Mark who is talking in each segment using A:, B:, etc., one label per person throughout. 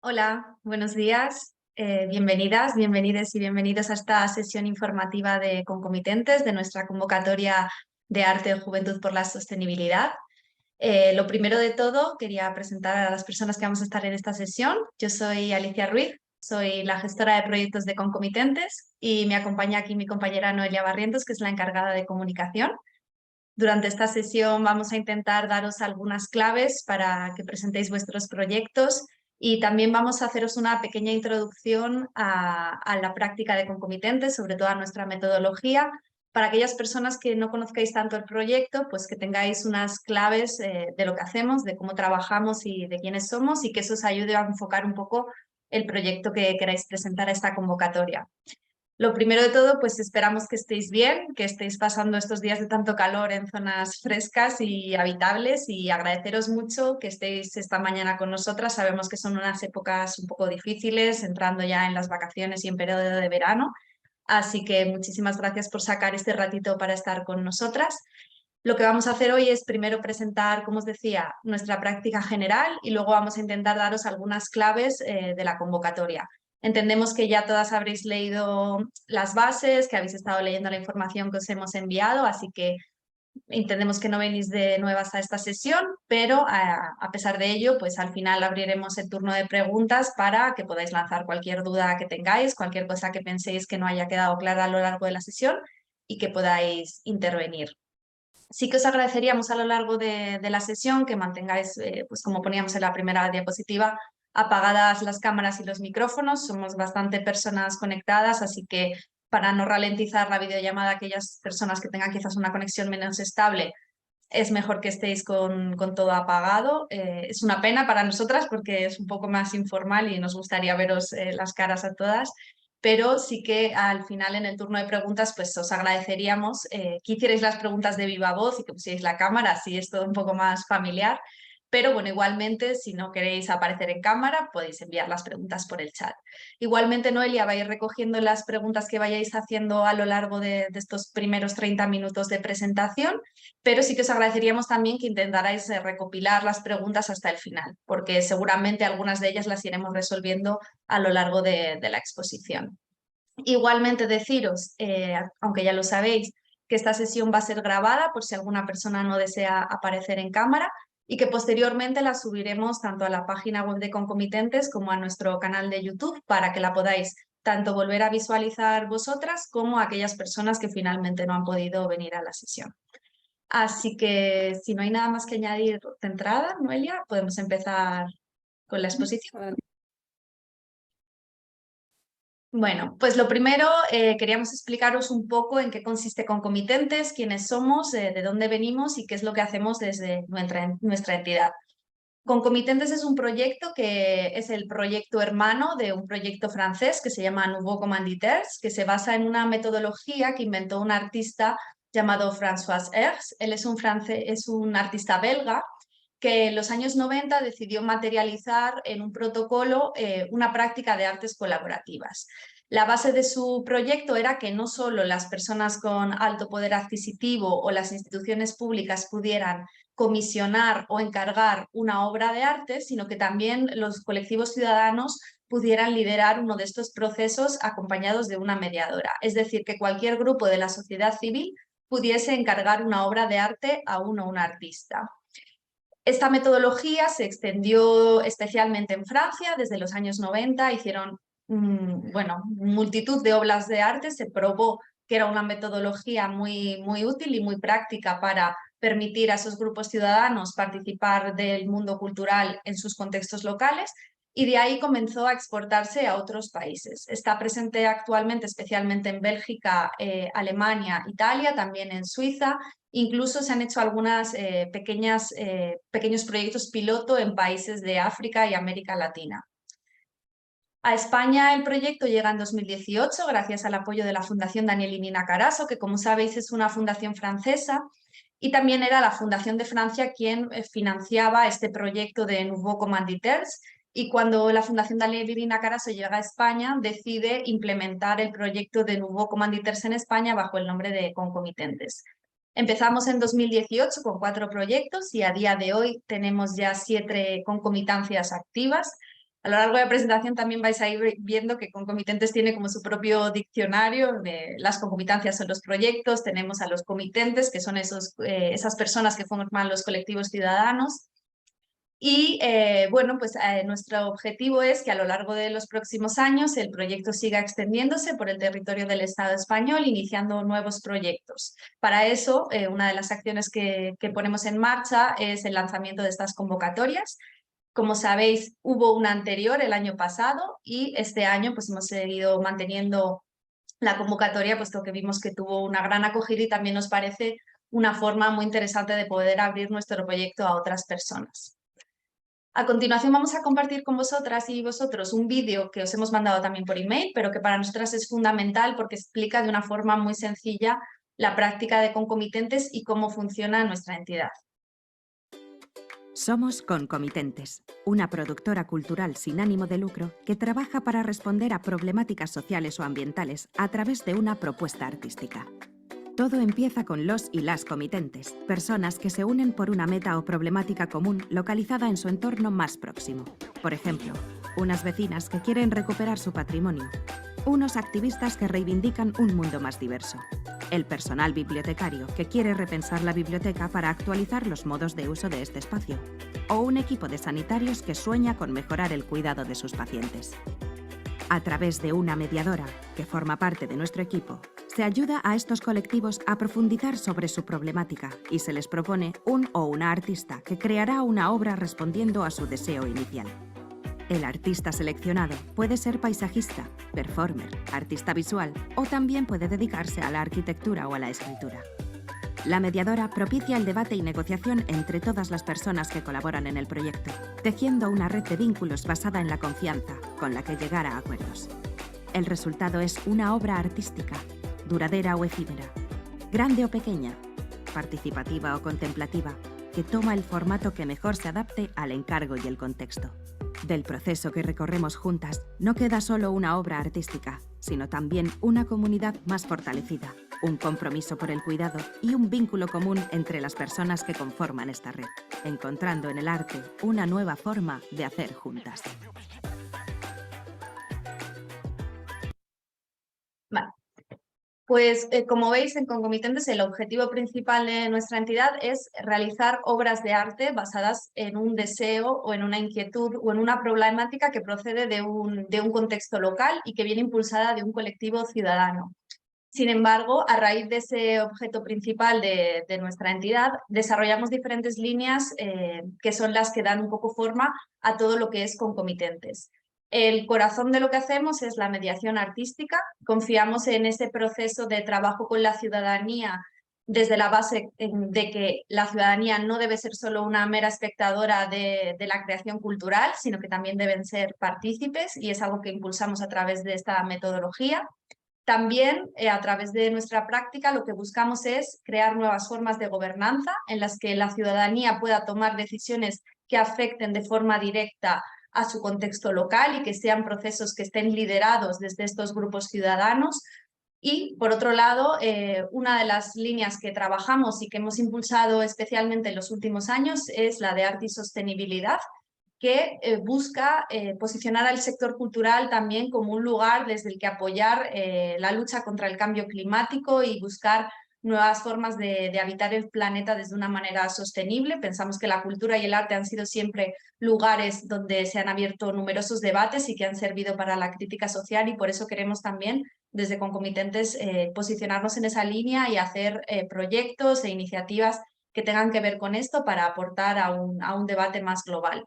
A: Hola, buenos días. Bienvenidas, bienvenidos y bienvenidos a esta sesión informativa de concomitentes de nuestra convocatoria de Arte de Juventud por la Sostenibilidad. Lo primero de todo, quería presentar a las personas que vamos a estar en esta sesión. Yo soy Alicia Ruiz, soy la gestora de proyectos de concomitentes y me acompaña aquí mi compañera Noelia Barrientos, que es la encargada de comunicación. Durante esta sesión vamos a intentar daros algunas claves para que presentéis vuestros proyectos y también vamos a haceros una pequeña introducción a la práctica de concomitentes, sobre todo a nuestra metodología, para aquellas personas que no conozcáis tanto el proyecto, pues que tengáis unas claves de lo que hacemos, de cómo trabajamos y de quiénes somos y que eso os ayude a enfocar un poco el proyecto que queráis presentar a esta convocatoria. Lo primero de todo, pues esperamos que estéis bien, que estéis pasando estos días de tanto calor en zonas frescas y habitables y agradeceros mucho que estéis esta mañana con nosotras. Sabemos que son unas épocas un poco difíciles, entrando ya en las vacaciones y en periodo de verano, así que muchísimas gracias por sacar este ratito para estar con nosotras. Lo que vamos a hacer hoy es primero presentar, como os decía, nuestra práctica general y luego vamos a intentar daros algunas claves de la convocatoria. Entendemos que ya todas habréis leído las bases, que habéis estado leyendo la información que os hemos enviado, así que entendemos que no venís de nuevas a esta sesión, pero a pesar de ello, pues al final abriremos el turno de preguntas para que podáis lanzar cualquier duda que tengáis, cualquier cosa que penséis que no haya quedado clara a lo largo de la sesión y que podáis intervenir. Sí que os agradeceríamos a lo largo de la sesión que mantengáis, pues como poníamos en la primera diapositiva, apagadas las cámaras y los micrófonos. Somos bastante personas conectadas, así que para no ralentizar la videollamada, aquellas personas que tengan quizás una conexión menos estable, es mejor que estéis con todo apagado. Es una pena para nosotras porque es un poco más informal y nos gustaría veros las caras a todas, pero sí que al final en el turno de preguntas pues os agradeceríamos que hicierais las preguntas de viva voz y que pusierais la cámara, así es todo un poco más familiar. Pero bueno, igualmente, si no queréis aparecer en cámara, podéis enviar las preguntas por el chat. Igualmente, Noelia va a ir recogiendo las preguntas que vayáis haciendo a lo largo de estos primeros 30 minutos de presentación, pero sí que os agradeceríamos también que intentarais recopilar las preguntas hasta el final, porque seguramente algunas de ellas las iremos resolviendo a lo largo de la exposición. Igualmente deciros, aunque ya lo sabéis, que esta sesión va a ser grabada por si alguna persona no desea aparecer en cámara y que posteriormente la subiremos tanto a la página web de Concomitentes como a nuestro canal de YouTube para que la podáis tanto volver a visualizar vosotras como aquellas personas que finalmente no han podido venir a la sesión. Así que si no hay nada más que añadir de entrada, Noelia, podemos empezar con la exposición.
B: Vale.
A: Bueno, pues lo primero queríamos explicaros un poco en qué consiste Concomitentes, quiénes somos, de dónde venimos y qué es lo que hacemos desde nuestra entidad. Concomitentes es un proyecto que es el proyecto hermano de un proyecto francés que se llama Nouveaux Commanditaires, que se basa en una metodología que inventó un artista llamado François Herz. Él es un artista belga que en los años 90 decidió materializar en un protocolo una práctica de artes colaborativas. La base de su proyecto era que no solo las personas con alto poder adquisitivo o las instituciones públicas pudieran comisionar o encargar una obra de arte, sino que también los colectivos ciudadanos pudieran liderar uno de estos procesos acompañados de una mediadora. Es decir, que cualquier grupo de la sociedad civil pudiese encargar una obra de arte a uno o un artista. Esta metodología se extendió especialmente en Francia desde los años 90, hicieron multitud de obras de arte, se probó que era una metodología muy útil y muy práctica para permitir a esos grupos ciudadanos participar del mundo cultural en sus contextos locales y de ahí comenzó a exportarse a otros países. Está presente actualmente especialmente en Bélgica, Alemania, Italia, también en Suiza. Incluso se han hecho algunos pequeños proyectos piloto en países de África y América Latina. A España el proyecto llega en 2018 gracias al apoyo de la Fundación Daniel y Nina Carasso, que como sabéis es una fundación francesa, y también era la Fundación de Francia quien financiaba este proyecto de Nouveaux Commanditaires, y cuando la Fundación Daniel y Nina Carasso llega a España decide implementar el proyecto de Nouveaux Commanditaires en España bajo el nombre de Concomitentes. Empezamos en 2018 con 4 proyectos y a día de hoy tenemos ya 7 concomitancias activas. A lo largo de la presentación también vais a ir viendo que Concomitentes tiene como su propio diccionario. Las concomitancias son los proyectos, tenemos a los comitentes, que son esas personas que forman los colectivos ciudadanos. Y bueno, pues nuestro objetivo es que a lo largo de los próximos años el proyecto siga extendiéndose por el territorio del Estado español, iniciando nuevos proyectos. Para eso, una de las acciones que ponemos en marcha es el lanzamiento de estas convocatorias. Como sabéis, hubo una anterior el año pasado y este año pues hemos seguido manteniendo la convocatoria, puesto que vimos que tuvo una gran acogida y también nos parece una forma muy interesante de poder abrir nuestro proyecto a otras personas. A continuación vamos a compartir con vosotras y vosotros un vídeo que os hemos mandado también por email, pero que para nosotras es fundamental porque explica de una forma muy sencilla la práctica de concomitentes y cómo funciona nuestra entidad.
B: Somos Concomitentes, una productora cultural sin ánimo de lucro que trabaja para responder a problemáticas sociales o ambientales a través de una propuesta artística. Todo empieza con los y las comitentes, personas que se unen por una meta o problemática común localizada en su entorno más próximo. Por ejemplo, unas vecinas que quieren recuperar su patrimonio, unos activistas que reivindican un mundo más diverso, el personal bibliotecario que quiere repensar la biblioteca para actualizar los modos de uso de este espacio, o un equipo de sanitarios que sueña con mejorar el cuidado de sus pacientes. A través de una mediadora, que forma parte de nuestro equipo, se ayuda a estos colectivos a profundizar sobre su problemática y se les propone un o una artista que creará una obra respondiendo a su deseo inicial. El artista seleccionado puede ser paisajista, performer, artista visual o también puede dedicarse a la arquitectura o a la escritura. La mediadora propicia el debate y negociación entre todas las personas que colaboran en el proyecto, tejiendo una red de vínculos basada en la confianza, con la que llegar a acuerdos. El resultado es una obra artística, duradera o efímera, grande o pequeña, participativa o contemplativa, que toma el formato que mejor se adapte al encargo y el contexto. Del proceso que recorremos juntas no queda solo una obra artística, sino también una comunidad más fortalecida, un compromiso por el cuidado y un vínculo común entre las personas que conforman esta red, encontrando en el arte una nueva forma de hacer juntas.
A: Vale. Pues como veis, en Concomitentes el objetivo principal de nuestra entidad es realizar obras de arte basadas en un deseo o en una inquietud o en una problemática que procede de un contexto local y que viene impulsada de un colectivo ciudadano. Sin embargo, a raíz de ese objeto principal de nuestra entidad, desarrollamos diferentes líneas que son las que dan un poco forma a todo lo que es Concomitentes. El corazón de lo que hacemos es la mediación artística. Confiamos en ese proceso de trabajo con la ciudadanía desde la base de que la ciudadanía no debe ser solo una mera espectadora de la creación cultural, sino que también deben ser partícipes, y es algo que impulsamos a través de esta metodología. También, a través de nuestra práctica, lo que buscamos es crear nuevas formas de gobernanza en las que la ciudadanía pueda tomar decisiones que afecten de forma directa a su contexto local y que sean procesos que estén liderados desde estos grupos ciudadanos. Y, por otro lado, una de las líneas que trabajamos y que hemos impulsado especialmente en los últimos años es la de arte y sostenibilidad, que busca posicionar al sector cultural también como un lugar desde el que apoyar la lucha contra el cambio climático y buscar nuevas formas de habitar el planeta desde una manera sostenible. Pensamos que la cultura y el arte han sido siempre lugares donde se han abierto numerosos debates y que han servido para la crítica social, y por eso queremos también desde Concomitentes posicionarnos en esa línea y hacer proyectos e iniciativas que tengan que ver con esto para aportar a un debate más global.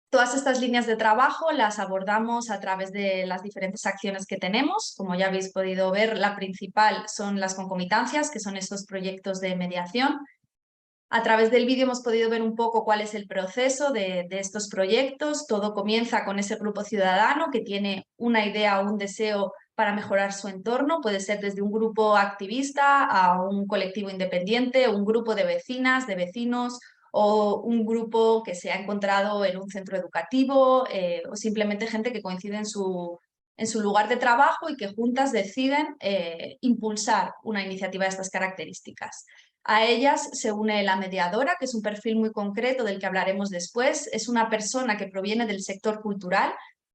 A: Todas estas líneas de trabajo las abordamos a través de las diferentes acciones que tenemos. Como ya habéis podido ver, la principal son las concomitancias, que son esos proyectos de mediación. A través del vídeo hemos podido ver un poco cuál es el proceso de estos proyectos. Todo comienza con ese grupo ciudadano que tiene una idea o un deseo para mejorar su entorno. Puede ser desde un grupo activista a un colectivo independiente, un grupo de vecinas, de vecinos, o un grupo que se ha encontrado en un centro educativo, o simplemente gente que coincide en su lugar de trabajo y que juntas deciden impulsar una iniciativa de estas características. A ellas se une la mediadora, que es un perfil muy concreto del que hablaremos después. Es una persona que proviene del sector cultural,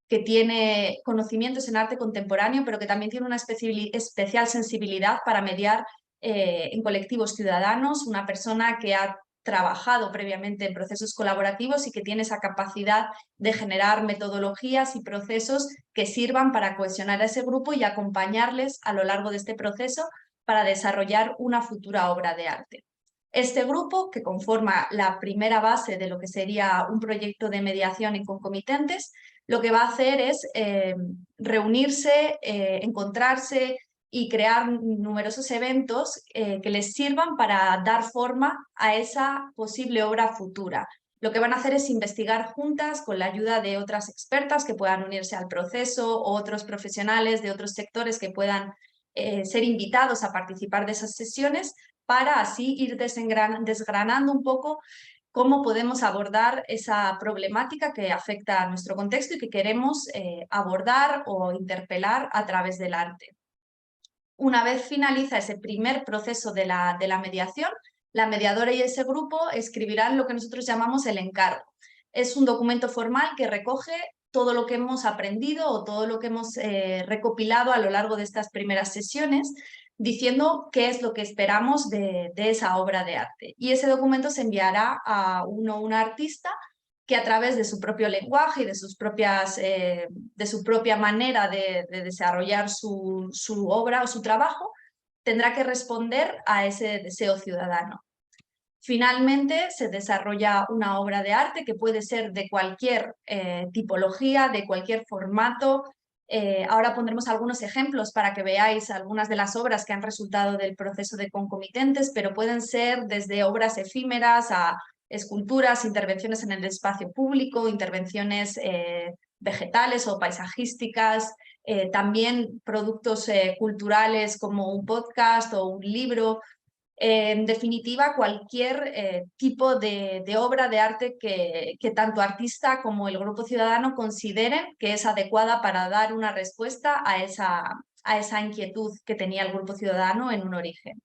A: que tiene conocimientos en arte contemporáneo, pero que también tiene una especial sensibilidad para mediar en colectivos ciudadanos, una persona que ha trabajado previamente en procesos colaborativos y que tiene esa capacidad de generar metodologías y procesos que sirvan para cohesionar a ese grupo y acompañarles a lo largo de este proceso para desarrollar una futura obra de arte. Este grupo, que conforma la primera base de lo que sería un proyecto de mediación en concomitentes, lo que va a hacer es reunirse, encontrarse y crear numerosos eventos que les sirvan para dar forma a esa posible obra futura. Lo que van a hacer es investigar juntas con la ayuda de otras expertas que puedan unirse al proceso o otros profesionales de otros sectores que puedan ser invitados a participar de esas sesiones para así ir desgranando un poco cómo podemos abordar esa problemática que afecta a nuestro contexto y que queremos abordar o interpelar a través del arte. Una vez finaliza ese primer proceso de la mediación, la mediadora y ese grupo escribirán lo que nosotros llamamos el encargo. Es un documento formal que recoge todo lo que hemos aprendido o todo lo que hemos recopilado a lo largo de estas primeras sesiones, diciendo qué es lo que esperamos de esa obra de arte. Y ese documento se enviará a uno o una artista que a través de su propio lenguaje y de su propia manera de desarrollar su obra o su trabajo, tendrá que responder a ese deseo ciudadano. Finalmente, se desarrolla una obra de arte que puede ser de cualquier tipología, de cualquier formato. Ahora pondremos algunos ejemplos para que veáis algunas de las obras que han resultado del proceso de concomitentes, pero pueden ser desde obras efímeras a esculturas, intervenciones en el espacio público, intervenciones vegetales o paisajísticas, también productos culturales como un podcast o un libro. En definitiva, cualquier tipo de obra de arte que tanto artista como el grupo ciudadano consideren que es adecuada para dar una respuesta a esa inquietud que tenía el grupo ciudadano en un origen.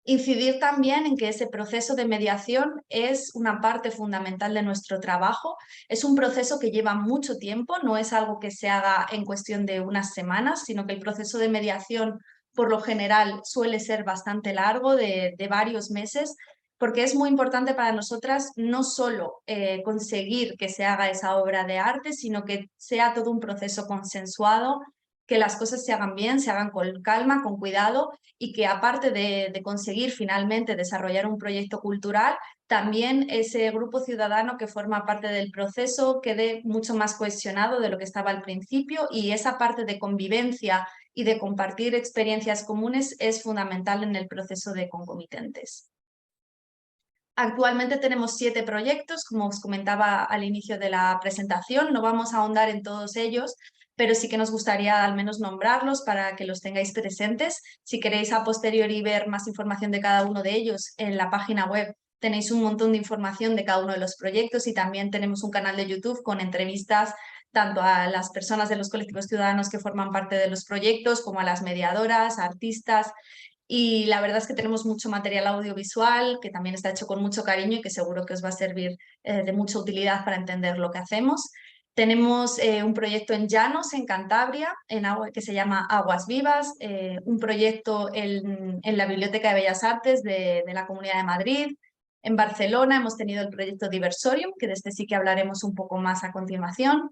A: Incidir también en que ese proceso de mediación es una parte fundamental de nuestro trabajo. Es un proceso que lleva mucho tiempo, no es algo que se haga en cuestión de unas semanas, sino que el proceso de mediación por lo general suele ser bastante largo, de varios meses, porque es muy importante para nosotras no solo conseguir que se haga esa obra de arte, sino que sea todo un proceso consensuado, que las cosas se hagan bien, se hagan con calma, con cuidado y que aparte de conseguir finalmente desarrollar un proyecto cultural, también ese grupo ciudadano que forma parte del proceso quede mucho más cohesionado de lo que estaba al principio y esa parte de convivencia y de compartir experiencias comunes es fundamental en el proceso de concomitentes. Actualmente tenemos 7 proyectos, como os comentaba al inicio de la presentación. No vamos a ahondar en todos ellos, pero sí que nos gustaría al menos nombrarlos para que los tengáis presentes. Si queréis a posteriori ver más información de cada uno de ellos, en la página web tenéis un montón de información de cada uno de los proyectos y también tenemos un canal de YouTube con entrevistas tanto a las personas de los colectivos ciudadanos que forman parte de los proyectos como a las mediadoras, artistas. Y la verdad es que tenemos mucho material audiovisual que también está hecho con mucho cariño y que seguro que os va a servir de mucha utilidad para entender lo que hacemos. Tenemos un proyecto en Llanos, en Cantabria, que se llama Aguas Vivas, un proyecto en la Biblioteca de Bellas Artes de la Comunidad de Madrid. En Barcelona hemos tenido el proyecto Diversorium, que de este sí que hablaremos un poco más a continuación.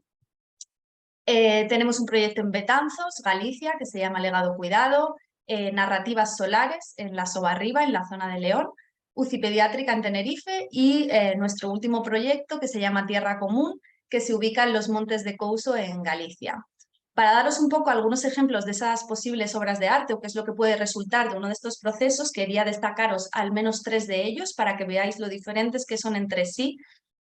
A: Tenemos un proyecto en Betanzos, Galicia, que se llama Legado Cuidado. Narrativas Solares en la Sobarriba, en la zona de León, UCI Pediátrica en Tenerife y nuestro último proyecto que se llama Tierra Común, que se ubica en los Montes de Couso en Galicia. Para daros un poco algunos ejemplos de esas posibles obras de arte o qué es lo que puede resultar de uno de estos procesos, quería destacaros al menos 3 de ellos para que veáis lo diferentes que son entre sí,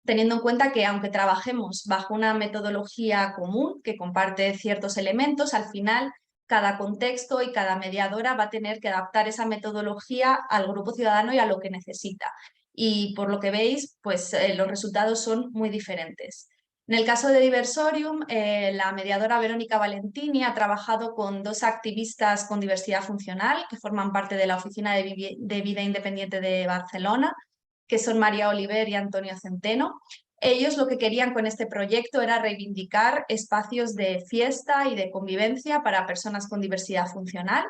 A: teniendo en cuenta que aunque trabajemos bajo una metodología común que comparte ciertos elementos, al final cada contexto y cada mediadora va a tener que adaptar esa metodología al grupo ciudadano y a lo que necesita. Y por lo que veis, pues los resultados son muy diferentes. En el caso de Diversorium, la mediadora Verónica Valentini ha trabajado con 2 activistas con diversidad funcional que forman parte de la Oficina de Vida Independiente de Barcelona, que son María Oliver y Antonio Centeno. Ellos lo que querían con este proyecto era reivindicar espacios de fiesta y de convivencia para personas con diversidad funcional,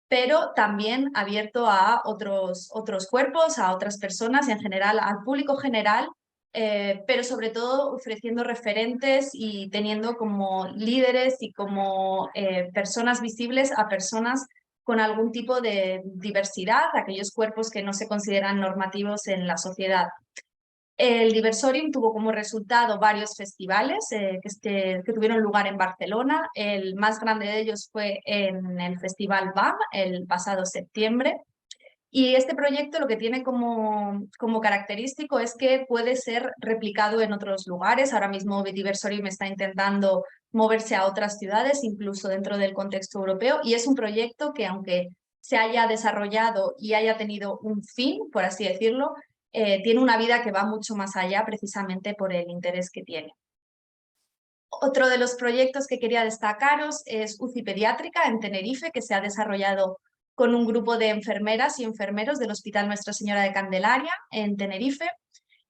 A: pero también abierto a otros cuerpos, a otras personas, en general al público general, pero sobre todo ofreciendo referentes y teniendo como líderes y como personas visibles a personas con algún tipo de diversidad, aquellos cuerpos que no se consideran normativos en la sociedad. El Diversorium tuvo como resultado varios festivales que tuvieron lugar en Barcelona. El más grande de ellos fue en el Festival BAM el pasado septiembre. Y este proyecto lo que tiene como característico es que puede ser replicado en otros lugares. Ahora mismo Diversorium está intentando moverse a otras ciudades, incluso dentro del contexto europeo. Y es un proyecto que, aunque se haya desarrollado y haya tenido un fin, por así decirlo, tiene una vida que va mucho más allá precisamente por el interés que tiene. Otro de los proyectos que quería destacaros es UCI Pediátrica en Tenerife, que se ha desarrollado con un grupo de enfermeras y enfermeros del Hospital Nuestra Señora de Candelaria en Tenerife.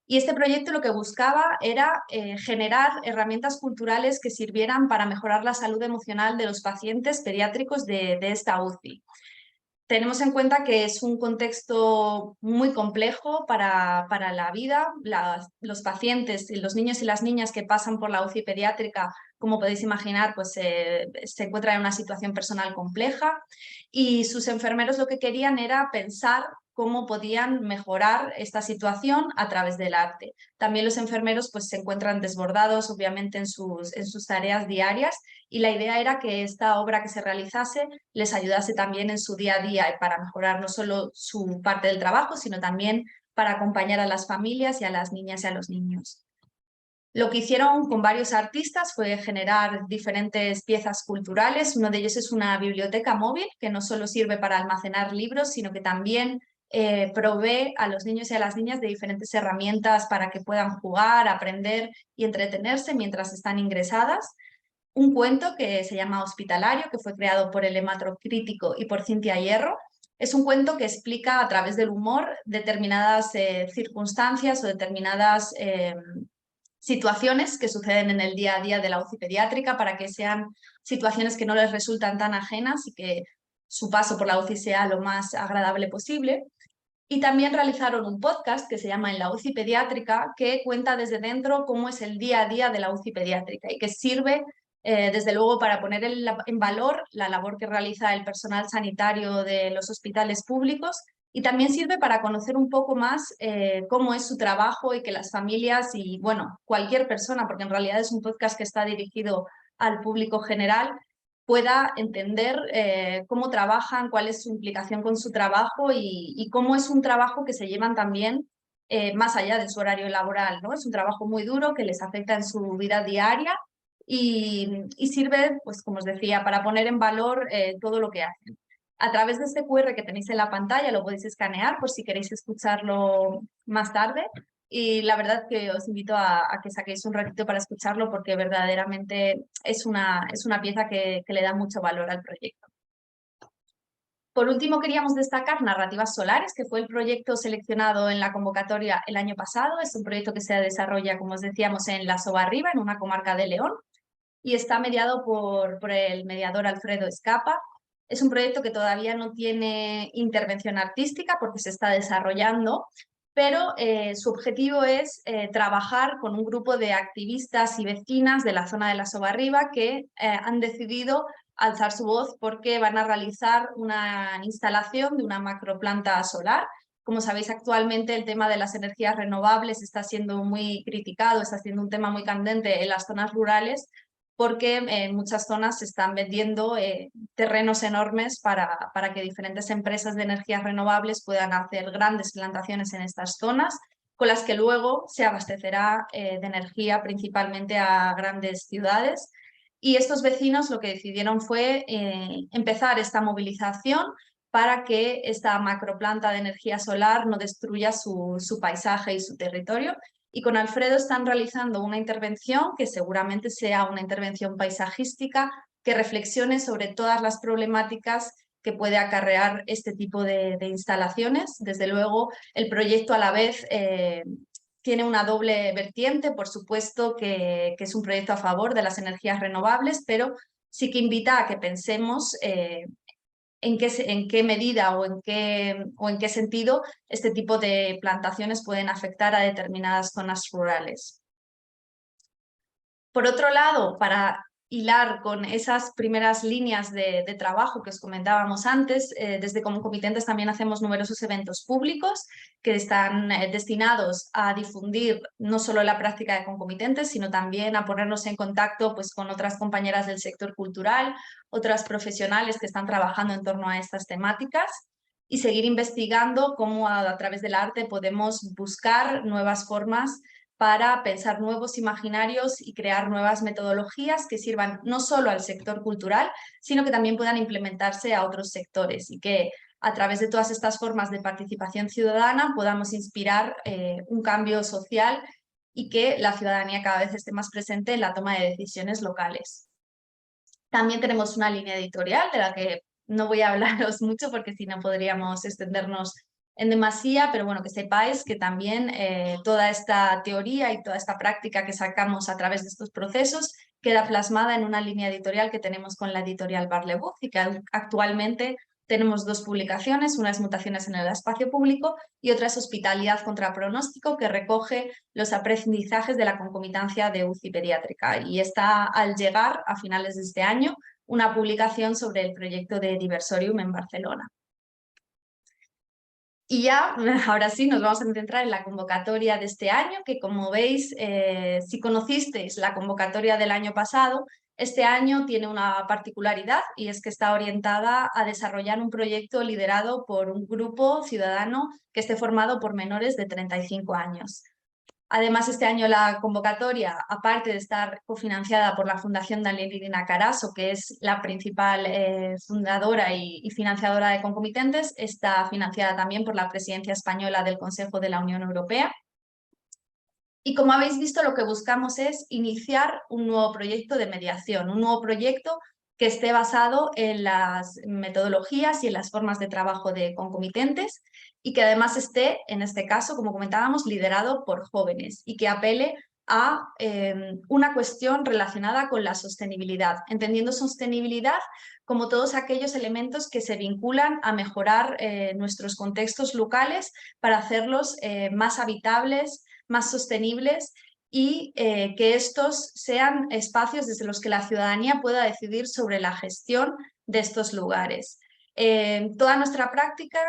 A: Y este proyecto lo que buscaba era generar herramientas culturales que sirvieran para mejorar la salud emocional de los pacientes pediátricos de esta UCI. Tenemos en cuenta que es un contexto muy complejo para la vida. Los pacientes, los niños y las niñas que pasan por la UCI pediátrica, como podéis imaginar, pues se encuentran en una situación personal compleja, y sus enfermeros lo que querían era pensar cómo podían mejorar esta situación a través del arte. También los enfermeros pues, se encuentran desbordados, obviamente, en sus tareas diarias, y la idea era que esta obra que se realizase les ayudase también en su día a día para mejorar no solo su parte del trabajo, sino también para acompañar a las familias y a las niñas y a los niños. Lo que hicieron con varios artistas fue generar diferentes piezas culturales. Uno de ellos es una biblioteca móvil que no solo sirve para almacenar libros, sino que también provee a los niños y a las niñas de diferentes herramientas para que puedan jugar, aprender y entretenerse mientras están ingresadas. Un cuento que se llama Hospitalario, que fue creado por el Hematro Crítico y por Cintia Hierro. Es un cuento que explica a través del humor determinadas circunstancias o determinadas situaciones que suceden en el día a día de la UCI pediátrica, para que sean situaciones que no les resultan tan ajenas y que su paso por la UCI sea lo más agradable posible. Y también realizaron un podcast que se llama En la UCI pediátrica, que cuenta desde dentro cómo es el día a día de la UCI pediátrica y que sirve desde luego para poner en valor la labor que realiza el personal sanitario de los hospitales públicos, y también sirve para conocer un poco más cómo es su trabajo, y que las familias y bueno, cualquier persona, porque en realidad es un podcast que está dirigido al público general, pueda entender cómo trabajan, cuál es su implicación con su trabajo y cómo es un trabajo que se llevan también más allá de su horario laboral, ¿no? Es un trabajo muy duro que les afecta en su vida diaria y sirve, pues como os decía, para poner en valor todo lo que hacen. A través de este QR que tenéis en la pantalla lo podéis escanear por si queréis escucharlo más tarde. Y la verdad que os invito a que saquéis un ratito para escucharlo, porque verdaderamente es una pieza que le da mucho valor al proyecto. Por último, queríamos destacar Narrativas Solares, que fue el proyecto seleccionado en la convocatoria el año pasado. Es un proyecto que se desarrolla, como os decíamos, en La Sobarriba, en una comarca de León, y está mediado por el mediador Alfredo Escapa. Es un proyecto que todavía no tiene intervención artística porque se está desarrollando, pero su objetivo es trabajar con un grupo de activistas y vecinas de la zona de La Sobarriba que han decidido alzar su voz porque van a realizar una instalación de una macroplanta solar. Como sabéis, actualmente el tema de las energías renovables está siendo muy criticado, está siendo un tema muy candente en las zonas rurales, porque en muchas zonas se están vendiendo terrenos enormes para que diferentes empresas de energías renovables puedan hacer grandes plantaciones en estas zonas, con las que luego se abastecerá de energía principalmente a grandes ciudades. Y estos vecinos lo que decidieron fue empezar esta movilización para que esta macroplanta de energía solar no destruya su paisaje y su territorio. y con Alfredo están realizando una intervención que seguramente sea una intervención paisajística que reflexione sobre todas las problemáticas que puede acarrear este tipo de instalaciones. Desde luego, el proyecto a la vez tiene una doble vertiente, por supuesto que es un proyecto a favor de las energías renovables, pero sí que invita a que pensemos en qué medida o en qué sentido este tipo de plantaciones pueden afectar a determinadas zonas rurales. Por otro lado, para hilar con esas primeras líneas de trabajo que os comentábamos antes, desde Concomitentes también hacemos numerosos eventos públicos que están destinados a difundir no solo la práctica de concomitentes, sino también a ponernos en contacto pues, con otras compañeras del sector cultural, otras profesionales que están trabajando en torno a estas temáticas y seguir investigando cómo a través del arte podemos buscar nuevas formas para pensar nuevos imaginarios y crear nuevas metodologías que sirvan no solo al sector cultural, sino que también puedan implementarse a otros sectores y que a través de todas estas formas de participación ciudadana podamos inspirar un cambio social y que la ciudadanía cada vez esté más presente en la toma de decisiones locales. También tenemos una línea editorial de la que no voy a hablaros mucho porque si no podríamos extendernos en demasía, pero bueno, que sepáis que también toda esta teoría y toda esta práctica que sacamos a través de estos procesos queda plasmada en una línea editorial que tenemos con la editorial Barlebuz y que actualmente tenemos dos publicaciones, una es Mutaciones en el espacio público y otra es Hospitalidad contra pronóstico, que recoge los aprendizajes de la concomitancia de UCI pediátrica y está al llegar a finales de este año una publicación sobre el proyecto de Diversorium en Barcelona. Y ya, ahora sí, nos vamos a centrar en la convocatoria de este año, que como veis, si conocisteis la convocatoria del año pasado, este año tiene una particularidad y es que está orientada a desarrollar un proyecto liderado por un grupo ciudadano que esté formado por menores de 35 años. Además, este año la convocatoria, aparte de estar cofinanciada por la Fundación Daniel Irina Carasso, que es la principal fundadora y financiadora de Concomitentes, está financiada también por la Presidencia Española del Consejo de la Unión Europea. Y como habéis visto, lo que buscamos es iniciar un nuevo proyecto de mediación, un nuevo proyecto que esté basado en las metodologías y en las formas de trabajo de concomitentes y que además esté, en este caso, como comentábamos, liderado por jóvenes y que apele a una cuestión relacionada con la sostenibilidad, entendiendo sostenibilidad como todos aquellos elementos que se vinculan a mejorar nuestros contextos locales para hacerlos más habitables, más sostenibles y que estos sean espacios desde los que la ciudadanía pueda decidir sobre la gestión de estos lugares. Toda nuestra práctica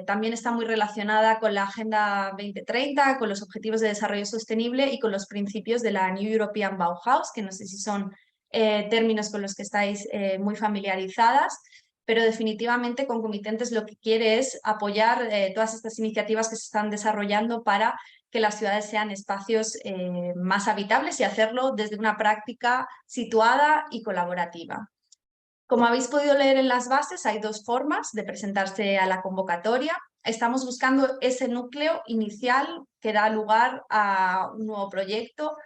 A: también está muy relacionada con la Agenda 2030, con los Objetivos de Desarrollo Sostenible y con los principios de la New European Bauhaus, que no sé si son términos con los que estáis muy familiarizadas, pero definitivamente Concomitentes lo que quiere es apoyar todas estas iniciativas que se están desarrollando para que las ciudades sean espacios más habitables y hacerlo desde una práctica situada y colaborativa. Como habéis podido leer en las bases, hay dos formas de presentarse a la convocatoria. Estamos buscando ese núcleo inicial que da lugar a un nuevo proyecto,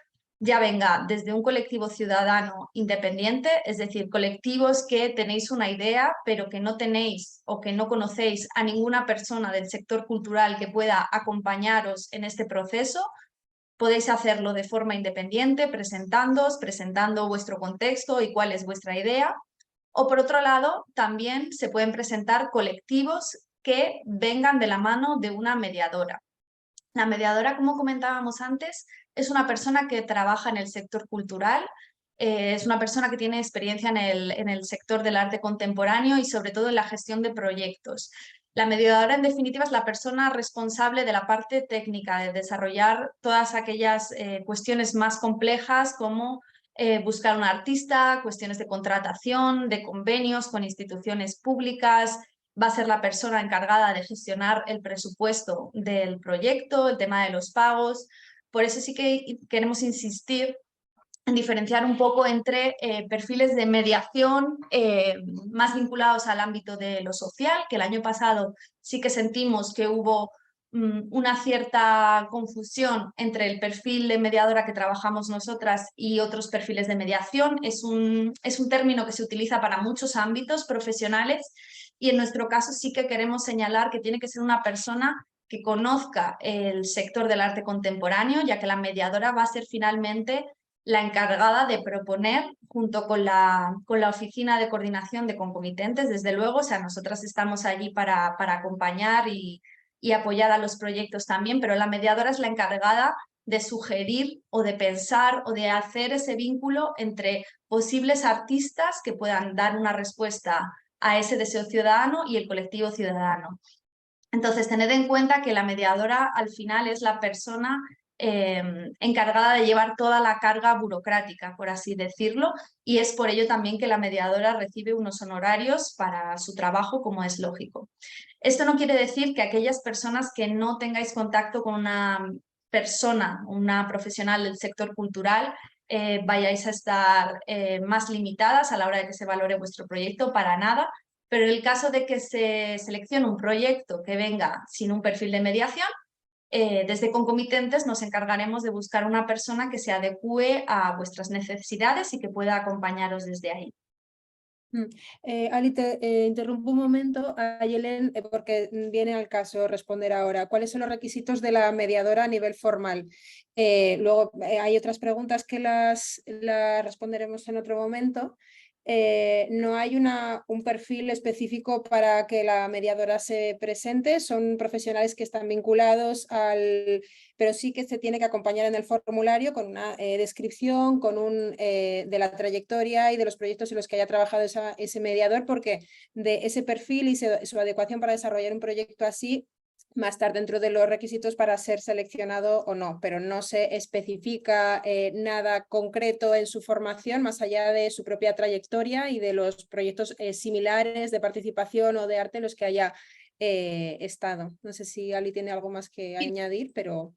A: ya venga desde un colectivo ciudadano independiente, es decir, colectivos que tenéis una idea, pero que no tenéis o que no conocéis a ninguna persona del sector cultural que pueda acompañaros en este proceso. Podéis hacerlo de forma independiente, presentándoos, presentando vuestro contexto y cuál es vuestra idea. O por otro lado, también se pueden presentar colectivos que vengan de la mano de una mediadora. La mediadora, como comentábamos antes, es una persona que trabaja en el sector cultural, es una persona que tiene experiencia en el sector del arte contemporáneo y sobre todo en la gestión de proyectos. La mediadora, en definitiva, es la persona responsable de la parte técnica, de desarrollar todas aquellas cuestiones más complejas como buscar un artista, cuestiones de contratación, de convenios con instituciones públicas. Va a ser la persona encargada de gestionar el presupuesto del proyecto, el tema de los pagos. Por eso sí que queremos insistir en diferenciar un poco entre perfiles de mediación más vinculados al ámbito de lo social, que el año pasado sí que sentimos que hubo una cierta confusión entre el perfil de mediadora que trabajamos nosotras y otros perfiles de mediación. Es un término que se utiliza para muchos ámbitos profesionales y en nuestro caso sí que queremos señalar que tiene que ser una persona que conozca el sector del arte contemporáneo, ya que la mediadora va a ser finalmente la encargada de proponer junto con la oficina de coordinación de concomitentes, desde luego. O sea, nosotras estamos allí para acompañar y apoyar a los proyectos también, pero la mediadora es la encargada de sugerir o de pensar o de hacer ese vínculo entre posibles artistas que puedan dar una respuesta a ese deseo ciudadano y el colectivo ciudadano. Entonces, tened en cuenta que la mediadora al final es la persona encargada de llevar toda la carga burocrática, por así decirlo, y es por ello también que la mediadora recibe unos honorarios para su trabajo, como es lógico. Esto no quiere decir que aquellas personas que no tengáis contacto con una persona, una profesional del sector cultural, vayáis a estar más limitadas a la hora de que se valore vuestro proyecto, para nada. Pero en el caso de que se seleccione un proyecto que venga sin un perfil de mediación, desde Concomitentes nos encargaremos de buscar una persona que se adecue a vuestras necesidades y que pueda acompañaros desde ahí.
C: Ali, te interrumpo un momento, Ayelen, porque viene al caso responder ahora. ¿Cuáles son los requisitos de la mediadora a nivel formal? Luego hay otras preguntas que las responderemos en otro momento. No hay un perfil específico para que la mediadora se presente, son profesionales que están vinculados pero sí que se tiene que acompañar en el formulario con una descripción de la trayectoria y de los proyectos en los que haya trabajado ese mediador, porque de ese perfil y su adecuación para desarrollar un proyecto así va a estar dentro de los requisitos para ser seleccionado o no, pero no se especifica nada concreto en su formación más allá de su propia trayectoria y de los proyectos similares de participación o de arte en los que haya estado. No sé si Ali tiene algo más que añadir, pero...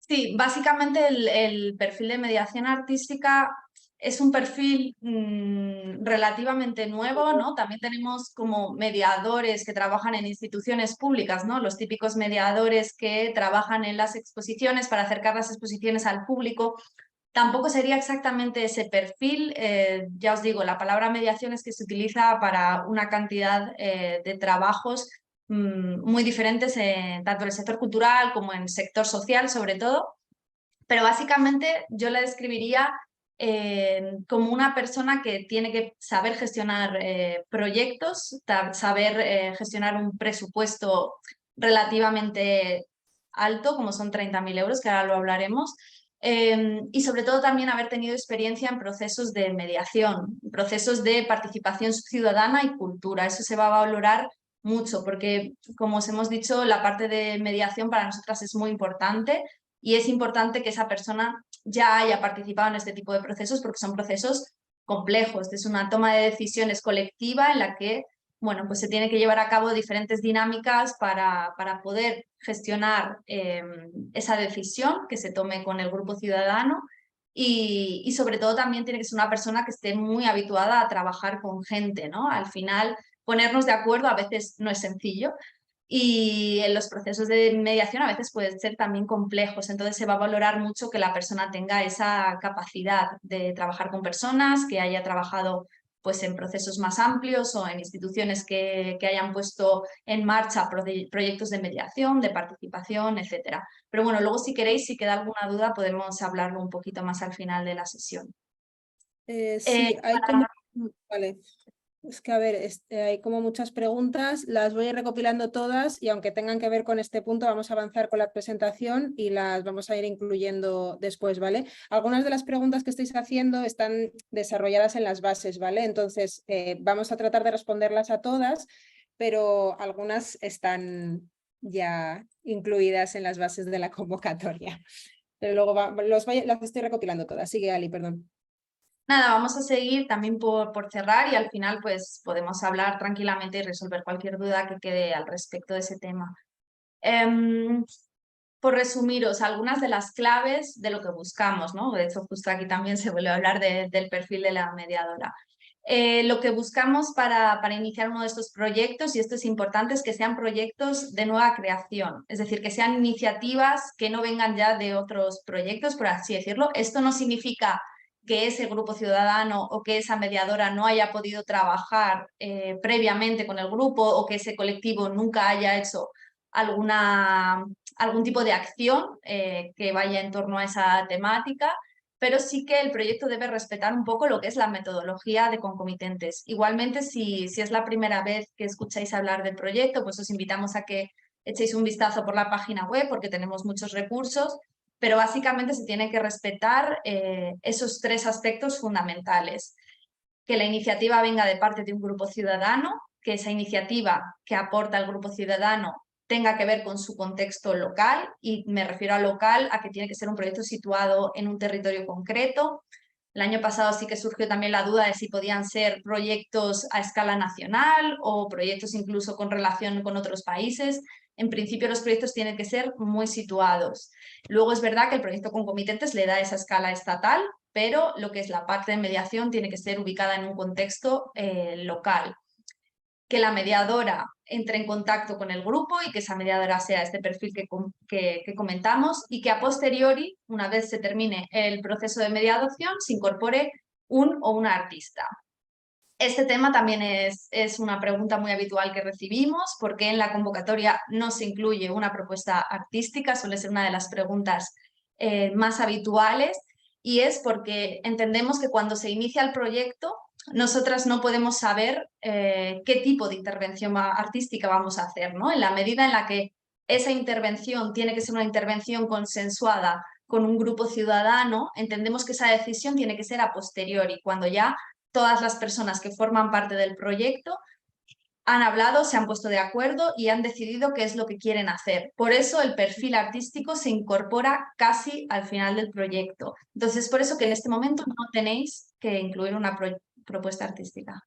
A: Sí, básicamente el perfil de mediación artística es un perfil relativamente nuevo, ¿no? También tenemos como mediadores que trabajan en instituciones públicas, ¿no? Los típicos mediadores que trabajan en las exposiciones para acercar las exposiciones al público. Tampoco sería exactamente ese perfil. Ya os digo, la palabra mediación es que se utiliza para una cantidad de trabajos muy diferentes tanto en el sector cultural como en el sector social, sobre todo. Pero básicamente yo la describiría como una persona que tiene que saber gestionar proyectos, saber gestionar un presupuesto relativamente alto, como son 30.000 euros, que ahora lo hablaremos, y sobre todo también haber tenido experiencia en procesos de mediación, procesos de participación ciudadana y cultura. Eso se va a valorar mucho porque, como os hemos dicho, la parte de mediación para nosotras es muy importante y es importante que esa persona ya haya participado en este tipo de procesos porque son procesos complejos. Es una toma de decisiones colectiva en la que, bueno, pues se tiene que llevar a cabo diferentes dinámicas para poder gestionar esa decisión que se tome con el grupo ciudadano y sobre todo también tiene que ser una persona que esté muy habituada a trabajar con gente, ¿no? Al final, ponernos de acuerdo a veces no es sencillo y en los procesos de mediación a veces pueden ser también complejos, entonces se va a valorar mucho que la persona tenga esa capacidad de trabajar con personas, que haya trabajado pues en procesos más amplios o en instituciones que hayan puesto en marcha proyectos de mediación, de participación, etcétera. Pero bueno, luego si queréis, si queda alguna duda, podemos hablarlo un poquito más al final de la sesión.
C: Sí, hay como... Vale. Es que, a ver, hay como muchas preguntas, las voy a ir recopilando todas y aunque tengan que ver con este punto, vamos a avanzar con la presentación y las vamos a ir incluyendo después, ¿vale? Algunas de las preguntas que estáis haciendo están desarrolladas en las bases, ¿vale? Entonces, vamos a tratar de responderlas a todas, pero algunas están ya incluidas en las bases de la convocatoria. Pero luego las estoy recopilando todas. Sigue, Ali, perdón.
A: Nada, vamos a seguir también por cerrar y al final pues podemos hablar tranquilamente y resolver cualquier duda que quede al respecto de ese tema. Por resumiros algunas de las claves de lo que buscamos, ¿no? De hecho, justo aquí también se vuelve a hablar del perfil de la mediadora. Lo que buscamos para iniciar uno de estos proyectos, y esto es importante, es que sean proyectos de nueva creación, es decir, que sean iniciativas que no vengan ya de otros proyectos, por así decirlo. Esto no significa que ese grupo ciudadano o que esa mediadora no haya podido trabajar previamente con el grupo, o que ese colectivo nunca haya hecho algún tipo de acción que vaya en torno a esa temática, pero sí que el proyecto debe respetar un poco lo que es la metodología de concomitentes. Igualmente, si es la primera vez que escucháis hablar del proyecto, pues os invitamos a que echéis un vistazo por la página web, porque tenemos muchos recursos, pero básicamente se tiene que respetar esos 3 aspectos fundamentales: que la iniciativa venga de parte de un grupo ciudadano, que esa iniciativa que aporta el grupo ciudadano tenga que ver con su contexto local, y me refiero a local a que tiene que ser un proyecto situado en un territorio concreto. El año pasado sí que surgió también la duda de si podían ser proyectos a escala nacional o proyectos incluso con relación con otros países. En principio los proyectos tienen que ser muy situados. Luego es verdad que el proyecto concomitentes le da esa escala estatal, pero lo que es la parte de mediación tiene que ser ubicada en un contexto local. Que la mediadora entre en contacto con el grupo y que esa mediadora sea este perfil que comentamos, y que a posteriori, una vez se termine el proceso de mediación, se incorpore un o una artista. Este tema también es una pregunta muy habitual que recibimos, porque en la convocatoria no se incluye una propuesta artística, suele ser una de las preguntas más habituales, y es porque entendemos que cuando se inicia el proyecto, nosotras no podemos saber qué tipo de intervención artística vamos a hacer, ¿no? En la medida en la que esa intervención tiene que ser una intervención consensuada con un grupo ciudadano, entendemos que esa decisión tiene que ser a posteriori, cuando ya todas las personas que forman parte del proyecto han hablado, se han puesto de acuerdo y han decidido qué es lo que quieren hacer. Por eso el perfil artístico se incorpora casi al final del proyecto. Entonces, por eso que en este momento no tenéis que incluir una propuesta artística.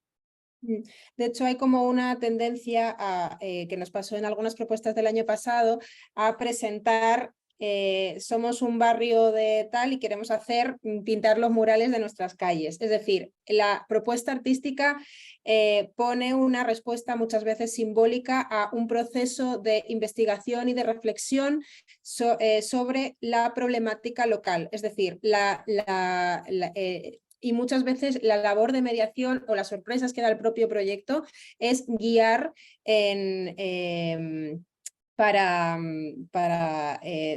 C: De hecho, hay como una tendencia que nos pasó en algunas propuestas del año pasado, a presentar somos un barrio de tal y queremos pintar los murales de nuestras calles. Es decir, la propuesta artística pone una respuesta muchas veces simbólica a un proceso de investigación y de reflexión sobre la problemática local. Es decir, y muchas veces la labor de mediación o las sorpresas que da el propio proyecto es guiar para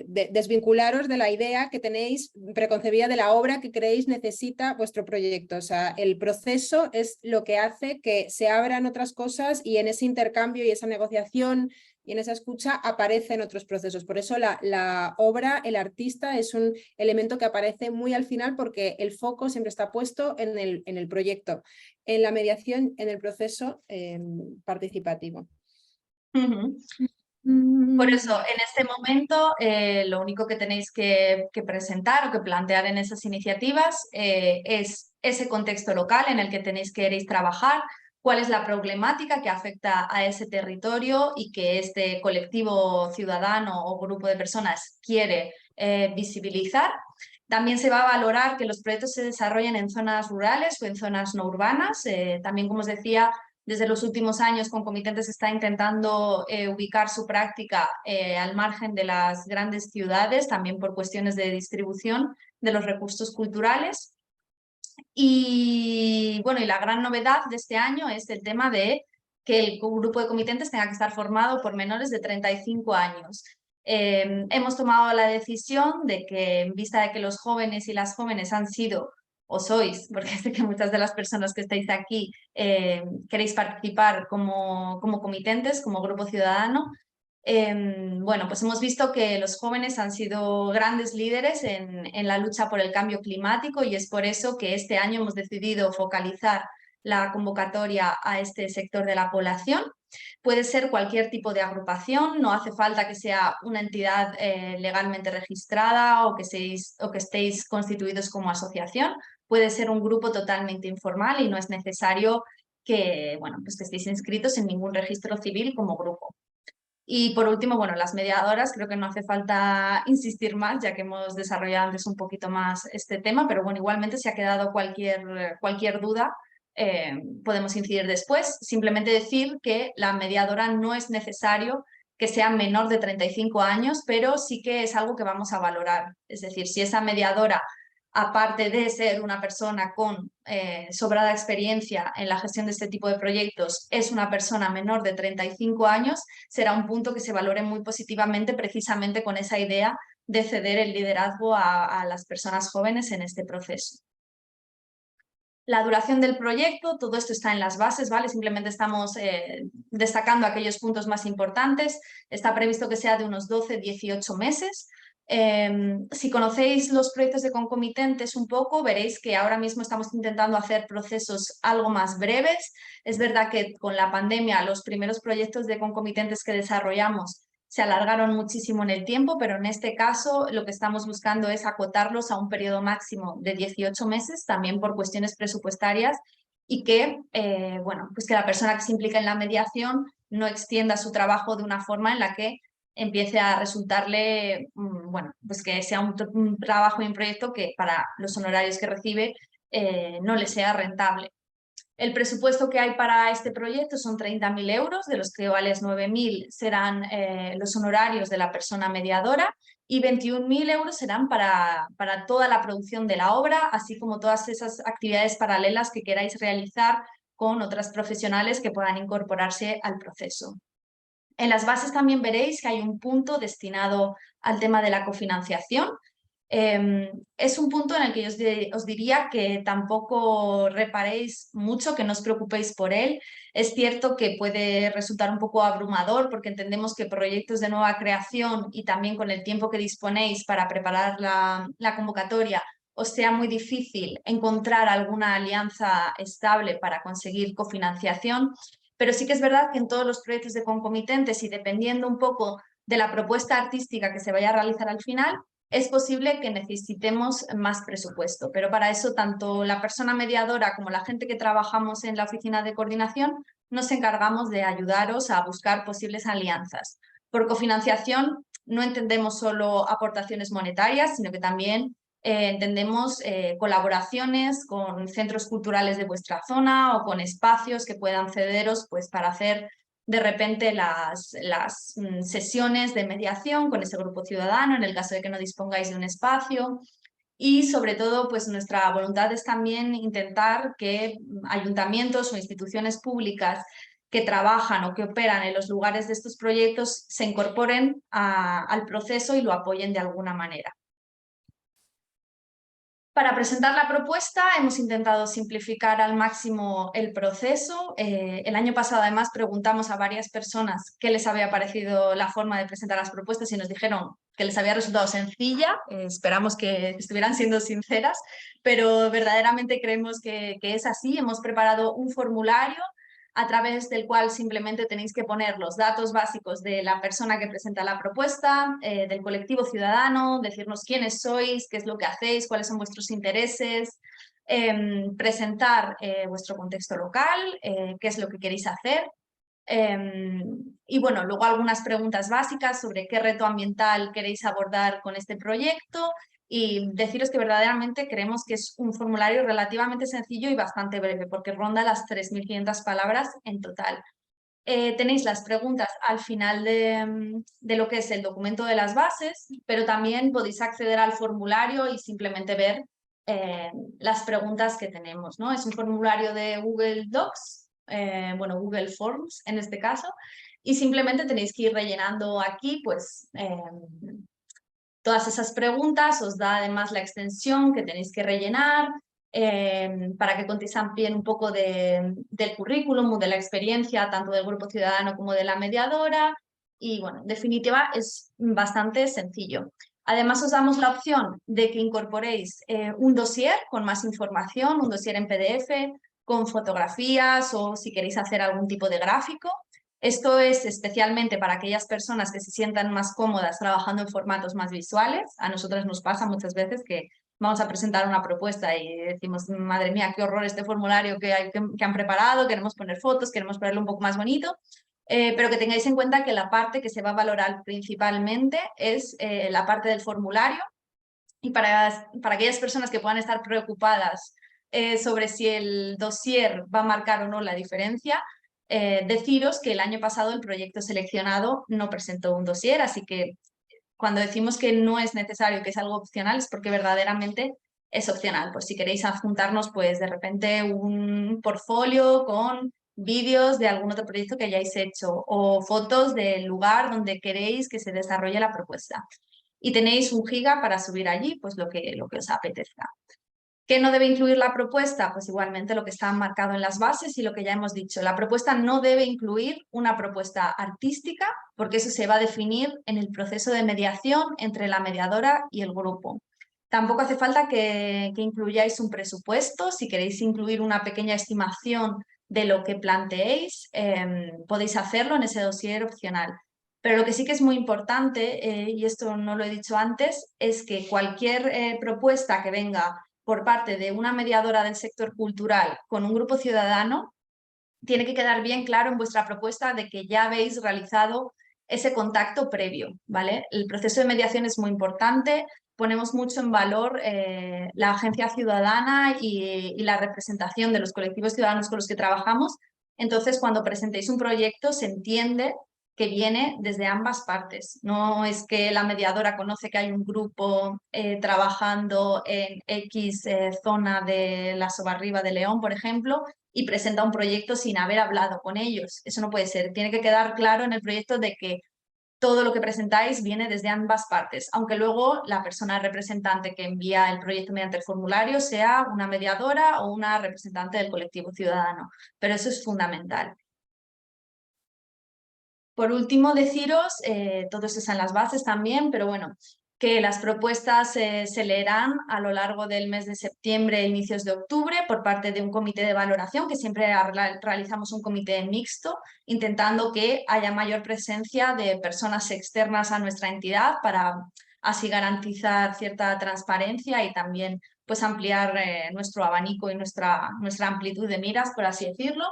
C: desvincularos de la idea que tenéis preconcebida de la obra que creéis necesita vuestro proyecto. O sea, el proceso es lo que hace que se abran otras cosas, y en ese intercambio y esa negociación y en esa escucha aparecen otros procesos. Por eso la obra, el artista, es un elemento que aparece muy al final, porque el foco siempre está puesto en el proyecto, en la mediación, en el proceso participativo.
A: Por eso, en este momento, lo único que tenéis que presentar o que plantear en esas iniciativas es ese contexto local en el que queréis trabajar, cuál es la problemática que afecta a ese territorio y que este colectivo ciudadano o grupo de personas quiere visibilizar. También se va a valorar que los proyectos se desarrollen en zonas rurales o en zonas no urbanas. También, como os decía, desde los últimos años Concomitentes está intentando ubicar su práctica al margen de las grandes ciudades, también por cuestiones de distribución de los recursos culturales. Y bueno, y la gran novedad de este año es el tema de que el grupo de comitentes tenga que estar formado por menores de 35 años. Hemos tomado la decisión de que, en vista de que los jóvenes y las jóvenes han sido, o sois, porque sé que muchas de las personas que estáis aquí queréis participar como comitentes, como grupo ciudadano, bueno, pues hemos visto que los jóvenes han sido grandes líderes en la lucha por el cambio climático, y es por eso que este año hemos decidido focalizar la convocatoria a este sector de la población. Puede ser cualquier tipo de agrupación, no hace falta que sea una entidad legalmente registrada o que estéis constituidos como asociación. Puede ser un grupo totalmente informal y no es necesario que, bueno, pues que estéis inscritos en ningún registro civil como grupo. Y por último, bueno, las mediadoras, creo que no hace falta insistir más, ya que hemos desarrollado antes un poquito más este tema, pero bueno, igualmente si ha quedado cualquier duda, podemos incidir después. Simplemente decir que la mediadora no es necesario que sea menor de 35 años, pero sí que es algo que vamos a valorar. Es decir, si esa mediadora, aparte de ser una persona con sobrada experiencia en la gestión de este tipo de proyectos, es una persona menor de 35 años, será un punto que se valore muy positivamente precisamente con esa idea de ceder el liderazgo a las personas jóvenes en este proceso. La duración del proyecto, todo esto está en las bases, ¿vale? Simplemente estamos destacando aquellos puntos más importantes. Está previsto que sea de unos 12-18 meses. Si conocéis los proyectos de concomitentes un poco, veréis que ahora mismo estamos intentando hacer procesos algo más breves. Es verdad que con la pandemia los primeros proyectos de concomitentes que desarrollamos se alargaron muchísimo en el tiempo, pero en este caso lo que estamos buscando es acotarlos a un periodo máximo de 18 meses, también por cuestiones presupuestarias, y que, bueno, pues que la persona que se implica en la mediación no extienda su trabajo de una forma en la que empiece a resultarle, bueno, pues que sea un trabajo y un proyecto que para los honorarios que recibe no le sea rentable. El presupuesto que hay para este proyecto son 30.000 euros, de los que vales 9.000 serán los honorarios de la persona mediadora y 21.000 euros serán para toda la producción de la obra, así como todas esas actividades paralelas que queráis realizar con otras profesionales que puedan incorporarse al proceso. En las bases también veréis que hay un punto destinado al tema de la cofinanciación. Es un punto en el que yo os diría que tampoco reparéis mucho, que no os preocupéis por él. Es cierto que puede resultar un poco abrumador porque entendemos que proyectos de nueva creación y también con el tiempo que disponéis para preparar la convocatoria os sea muy difícil encontrar alguna alianza estable para conseguir cofinanciación, pero sí que es verdad que en todos los proyectos de concomitentes y dependiendo un poco de la propuesta artística que se vaya a realizar al final, es posible que necesitemos más presupuesto, pero para eso tanto la persona mediadora como la gente que trabajamos en la oficina de coordinación nos encargamos de ayudaros a buscar posibles alianzas. Por cofinanciación no entendemos solo aportaciones monetarias, sino que también entendemos colaboraciones con centros culturales de vuestra zona o con espacios que puedan cederos pues, para hacer de repente las sesiones de mediación con ese grupo ciudadano en el caso de que no dispongáis de un espacio. Y sobre todo, pues nuestra voluntad es también intentar que ayuntamientos o instituciones públicas que trabajan o que operan en los lugares de estos proyectos se incorporen al proceso y lo apoyen de alguna manera. Para presentar la propuesta hemos intentado simplificar al máximo el proceso. El año pasado además preguntamos a varias personas qué les había parecido la forma de presentar las propuestas y nos dijeron que les había resultado sencilla. Esperamos que estuvieran siendo sinceras, pero verdaderamente creemos que es así. Hemos preparado un formulario a través del cual simplemente tenéis que poner los datos básicos de la persona que presenta la propuesta, del colectivo ciudadano, decirnos quiénes sois, qué es lo que hacéis, cuáles son vuestros intereses, presentar vuestro contexto local, qué es lo que queréis hacer. Y bueno, luego algunas preguntas básicas sobre qué reto ambiental queréis abordar con este proyecto y deciros que verdaderamente creemos que es un formulario relativamente sencillo y bastante breve porque ronda las 3.500 palabras en total. Tenéis las preguntas al final de lo que es el documento de las bases, pero también podéis acceder al formulario y simplemente ver las preguntas que tenemos, ¿no? Es un formulario de Google Docs, bueno, Google Forms en este caso, y simplemente tenéis que ir rellenando aquí, pues, todas esas preguntas. Os da además la extensión que tenéis que rellenar para que contéis también un poco del currículum, de la experiencia tanto del grupo ciudadano como de la mediadora y bueno, en definitiva es bastante sencillo. Además os damos la opción de que incorporéis un dossier con más información, un dossier en PDF con fotografías o si queréis hacer algún tipo de gráfico. Esto es especialmente para aquellas personas que se sientan más cómodas trabajando en formatos más visuales. A nosotras nos pasa muchas veces que vamos a presentar una propuesta y decimos, madre mía, qué horror este formulario que han preparado, queremos poner fotos, queremos ponerlo un poco más bonito, pero que tengáis en cuenta que la parte que se va a valorar principalmente es la parte del formulario y para aquellas personas que puedan estar preocupadas sobre si el dossier va a marcar o no la diferencia, deciros que el año pasado el proyecto seleccionado no presentó un dossier, así que cuando decimos que no es necesario, que es algo opcional, es porque verdaderamente es opcional. Pues si queréis adjuntarnos, pues de repente un portfolio con vídeos de algún otro proyecto que hayáis hecho o fotos del lugar donde queréis que se desarrolle la propuesta. Y tenéis 1 giga para subir allí, pues lo que os apetezca. ¿Qué no debe incluir la propuesta? Pues igualmente lo que está marcado en las bases y lo que ya hemos dicho. La propuesta no debe incluir una propuesta artística, porque eso se va a definir en el proceso de mediación entre la mediadora y el grupo. Tampoco hace falta que incluyáis un presupuesto. Si queréis incluir una pequeña estimación de lo que planteéis, podéis hacerlo en ese dossier opcional. Pero lo que sí que es muy importante, y esto no lo he dicho antes, es que cualquier propuesta que venga por parte de una mediadora del sector cultural con un grupo ciudadano, tiene que quedar bien claro en vuestra propuesta de que ya habéis realizado ese contacto previo, ¿vale? El proceso de mediación es muy importante, ponemos mucho en valor la agencia ciudadana y la representación de los colectivos ciudadanos con los que trabajamos. Entonces, cuando presentéis un proyecto, se entiende que viene desde ambas partes. No es que la mediadora conoce que hay un grupo trabajando en X zona de la Sobarriba de León, por ejemplo, y presenta un proyecto sin haber hablado con ellos. Eso no puede ser. Tiene que quedar claro en el proyecto de que todo lo que presentáis viene desde ambas partes, aunque luego la persona representante que envía el proyecto mediante el formulario sea una mediadora o una representante del colectivo ciudadano. Pero eso es fundamental. Por último, deciros, todo esto está en las bases también, pero bueno, que las propuestas se leerán a lo largo del mes de septiembre e inicios de octubre por parte de un comité de valoración, que siempre realizamos un comité mixto, intentando que haya mayor presencia de personas externas a nuestra entidad para así garantizar cierta transparencia y también pues ampliar nuestro abanico y nuestra amplitud de miras, por así decirlo.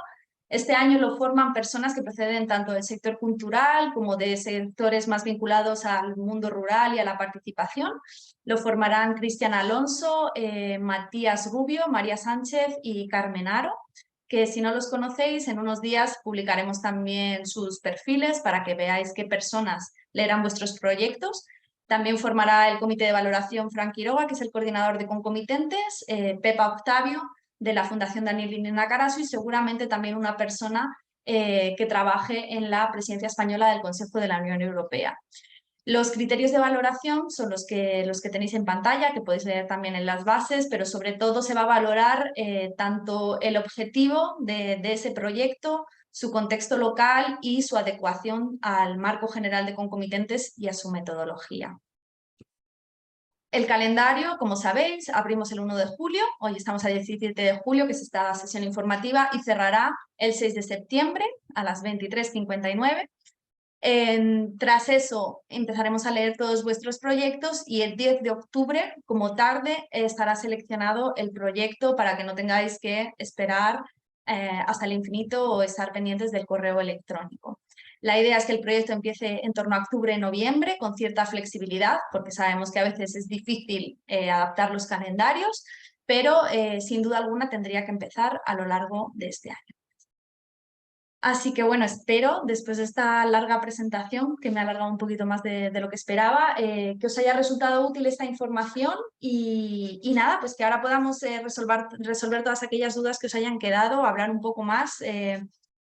A: Este año lo forman personas que proceden tanto del sector cultural como de sectores más vinculados al mundo rural y a la participación. Lo formarán Cristian Alonso, Matías Rubio, María Sánchez y Carmen Aro, que si no los conocéis, en unos días publicaremos también sus perfiles para que veáis qué personas leerán vuestros proyectos. También formará el comité de valoración Fran Quiroga, que es el coordinador de concomitentes, Pepa Octavio, de la Fundación Daniel Línea Carasu, y seguramente también una persona que trabaje en la presidencia española del Consejo de la Unión Europea. Los criterios de valoración son los que tenéis en pantalla, que podéis leer también en las bases, pero sobre todo se va a valorar tanto el objetivo de ese proyecto, su contexto local y su adecuación al marco general de concomitentes y a su metodología. El calendario, como sabéis, abrimos el 1 de julio, hoy estamos a 17 de julio, que es esta sesión informativa, y cerrará el 6 de septiembre a las 23:59. Tras eso empezaremos a leer todos vuestros proyectos y el 10 de octubre, como tarde, estará seleccionado el proyecto para que no tengáis que esperar hasta el infinito o estar pendientes del correo electrónico. La idea es que el proyecto empiece en torno a octubre-noviembre con cierta flexibilidad, porque sabemos que a veces es difícil adaptar los calendarios, pero sin duda alguna tendría que empezar a lo largo de este año. Así que bueno, espero, después de esta larga presentación, que me ha alargado un poquito más de lo que esperaba, que os haya resultado útil esta información y nada, pues que ahora podamos resolver todas aquellas dudas que os hayan quedado, hablar un poco más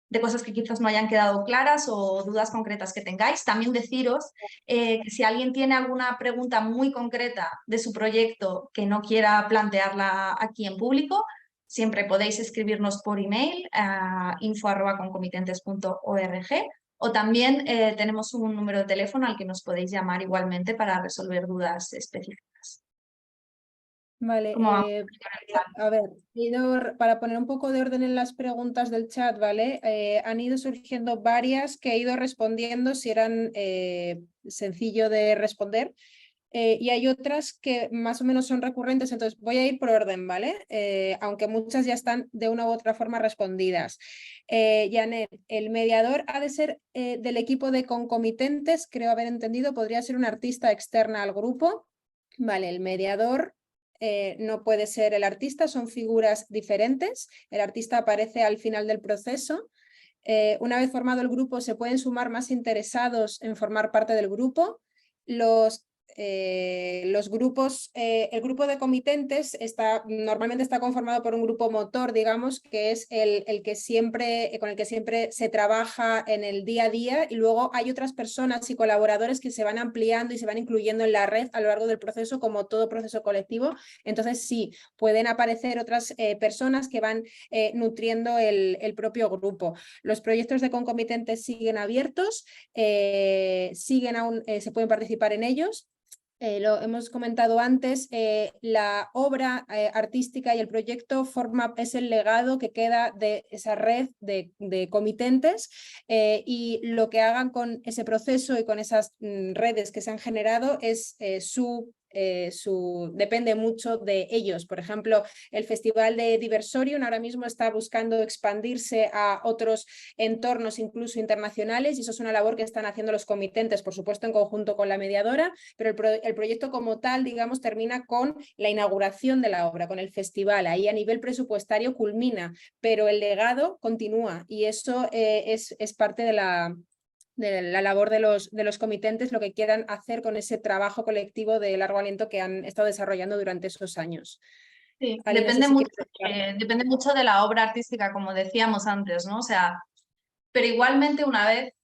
A: de cosas que quizás no hayan quedado claras o dudas concretas que tengáis. También deciros que si alguien tiene alguna pregunta muy concreta de su proyecto que no quiera plantearla aquí en público, siempre podéis escribirnos por email a info@concomitentes.org o también tenemos un número de teléfono al que nos podéis llamar igualmente para resolver dudas específicas.
C: Vale, a ver, para poner un poco de orden en las preguntas del chat, ¿vale? Han ido surgiendo varias que he ido respondiendo si eran sencillo de responder. Y hay otras que más o menos son recurrentes, entonces voy a ir por orden, ¿vale? Aunque muchas ya están de una u otra forma respondidas. Janet, el mediador ha de ser del equipo de concomitentes, creo haber entendido, podría ser una artista externa al grupo. Vale, el mediador no puede ser el artista, son figuras diferentes. El artista aparece al final del proceso. Una vez formado el grupo, se pueden sumar más interesados en formar parte del grupo. Los grupos, el grupo de comitentes normalmente está conformado por un grupo motor, digamos, que es el que siempre, con el que siempre se trabaja en el día a día, y luego hay otras personas y colaboradores que se van ampliando y se van incluyendo en la red a lo largo del proceso, como todo proceso colectivo. Entonces sí, pueden aparecer otras personas que van nutriendo el propio grupo. Los proyectos de concomitentes siguen abiertos, se pueden participar en ellos. Lo hemos comentado antes, la obra artística y el proyecto es el legado que queda de esa red de comitentes, y lo que hagan con ese proceso y con esas redes que se han generado es depende mucho de ellos. Por ejemplo, el Festival de Diversorium ahora mismo está buscando expandirse a otros entornos, incluso internacionales, y eso es una labor que están haciendo los comitentes, por supuesto en conjunto con la mediadora, pero el proyecto como tal, digamos, termina con la inauguración de la obra, con el festival. Ahí a nivel presupuestario culmina, pero el legado continúa, y eso es parte de la labor de los comitentes, lo que quieran hacer con ese trabajo colectivo de largo aliento que han estado desarrollando durante esos años.
A: Sí,
C: Ali, no sé si
A: depende mucho de la obra artística, como decíamos antes, ¿no? O sea, pero igualmente una vez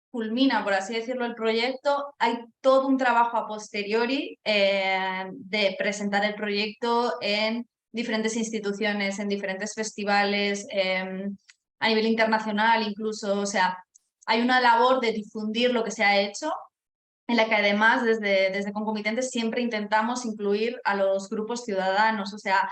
A: culmina, por así decirlo, el proyecto, hay todo un trabajo a posteriori de presentar el proyecto en diferentes instituciones, en diferentes festivales, a nivel internacional incluso. O sea, hay una labor de difundir lo que se ha hecho, en la que además desde Concomitentes siempre intentamos incluir a los grupos ciudadanos. O sea,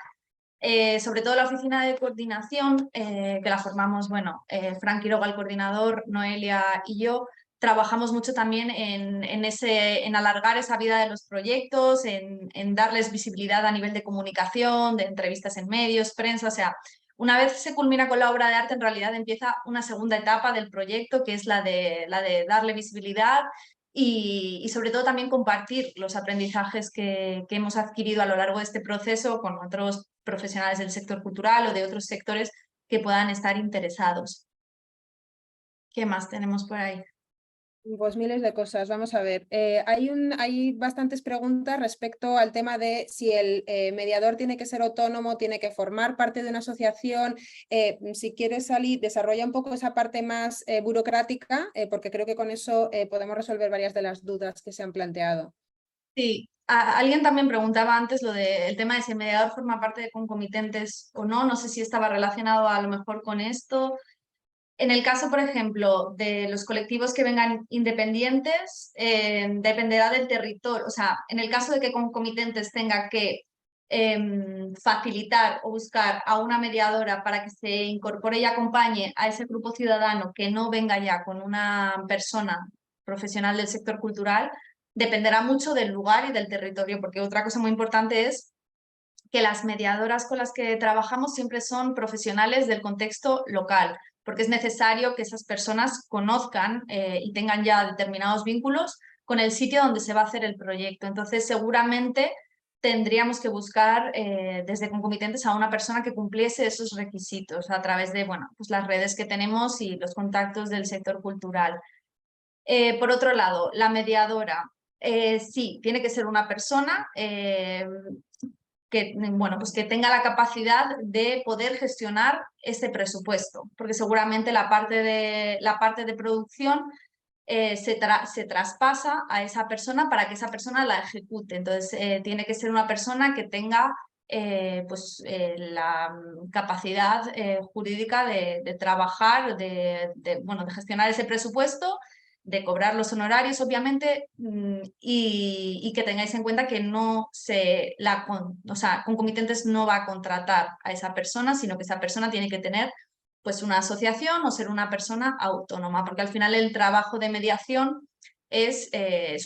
A: sobre todo la oficina de coordinación, que la formamos, bueno, Frank Quiroga, el coordinador, Noelia y yo, trabajamos mucho también en alargar esa vida de los proyectos, en darles visibilidad a nivel de comunicación, de entrevistas en medios, prensa. O sea, una vez se culmina con la obra de arte, en realidad empieza una segunda etapa del proyecto, que es la de darle visibilidad y sobre todo también compartir los aprendizajes que hemos adquirido a lo largo de este proceso con otros profesionales del sector cultural o de otros sectores que puedan estar interesados. ¿Qué más tenemos por ahí?
C: Pues miles de cosas, vamos a ver. Hay bastantes preguntas respecto al tema de si el mediador tiene que ser autónomo, tiene que formar parte de una asociación. Si quieres salir, desarrolla un poco esa parte más burocrática, porque creo que con eso podemos resolver varias de las dudas que se han planteado.
A: Sí, alguien también preguntaba antes lo del tema de si el mediador forma parte de concomitentes o no. No sé si estaba relacionado a lo mejor con esto. En el caso, por ejemplo, de los colectivos que vengan independientes, dependerá del territorio. O sea, en el caso de que Concomitentes tenga que facilitar o buscar a una mediadora para que se incorpore y acompañe a ese grupo ciudadano que no venga ya con una persona profesional del sector cultural, dependerá mucho del lugar y del territorio, porque otra cosa muy importante es que las mediadoras con las que trabajamos siempre son profesionales del contexto local, porque es necesario que esas personas conozcan y tengan ya determinados vínculos con el sitio donde se va a hacer el proyecto. Entonces, seguramente tendríamos que buscar desde Concomitentes a una persona que cumpliese esos requisitos a través de, bueno, pues las redes que tenemos y los contactos del sector cultural. Por otro lado, la mediadora, sí, tiene que ser una persona que, bueno, pues que tenga la capacidad de poder gestionar ese presupuesto, porque seguramente la parte de producción se traspasa a esa persona para que esa persona la ejecute. Entonces, tiene que ser una persona que tenga la capacidad jurídica de trabajar, bueno, de gestionar ese presupuesto, de cobrar los honorarios, obviamente, y que tengáis en cuenta que o sea, Concomitentes no va a contratar a esa persona, sino que esa persona tiene que tener pues una asociación o ser una persona autónoma, porque al final el trabajo de mediación es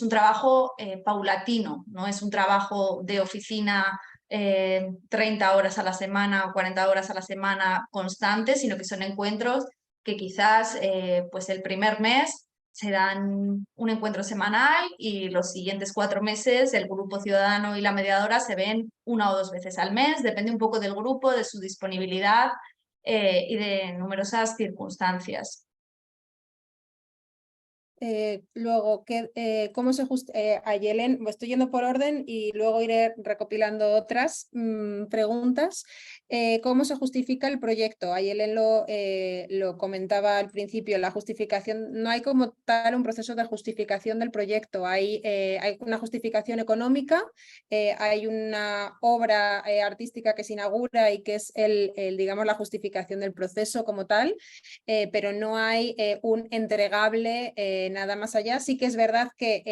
A: un trabajo paulatino, no es un trabajo de oficina 30 horas a la semana o 40 horas a la semana constantes, sino que son encuentros que quizás pues el primer mes se dan un encuentro semanal y los siguientes 4 meses el grupo ciudadano y la mediadora se ven 1 o 2 veces al mes, depende un poco del grupo, de su disponibilidad y de numerosas circunstancias.
C: Luego, ¿cómo se Ayelen, me estoy yendo por orden y luego iré recopilando otras preguntas. ¿Cómo se justifica el proyecto? Ayelen lo comentaba al principio, la justificación, no hay como tal un proceso de justificación del proyecto, hay una justificación económica, hay una obra artística que se inaugura y que es digamos, la justificación del proceso como tal, pero no hay un entregable nada más allá. Sí que es verdad que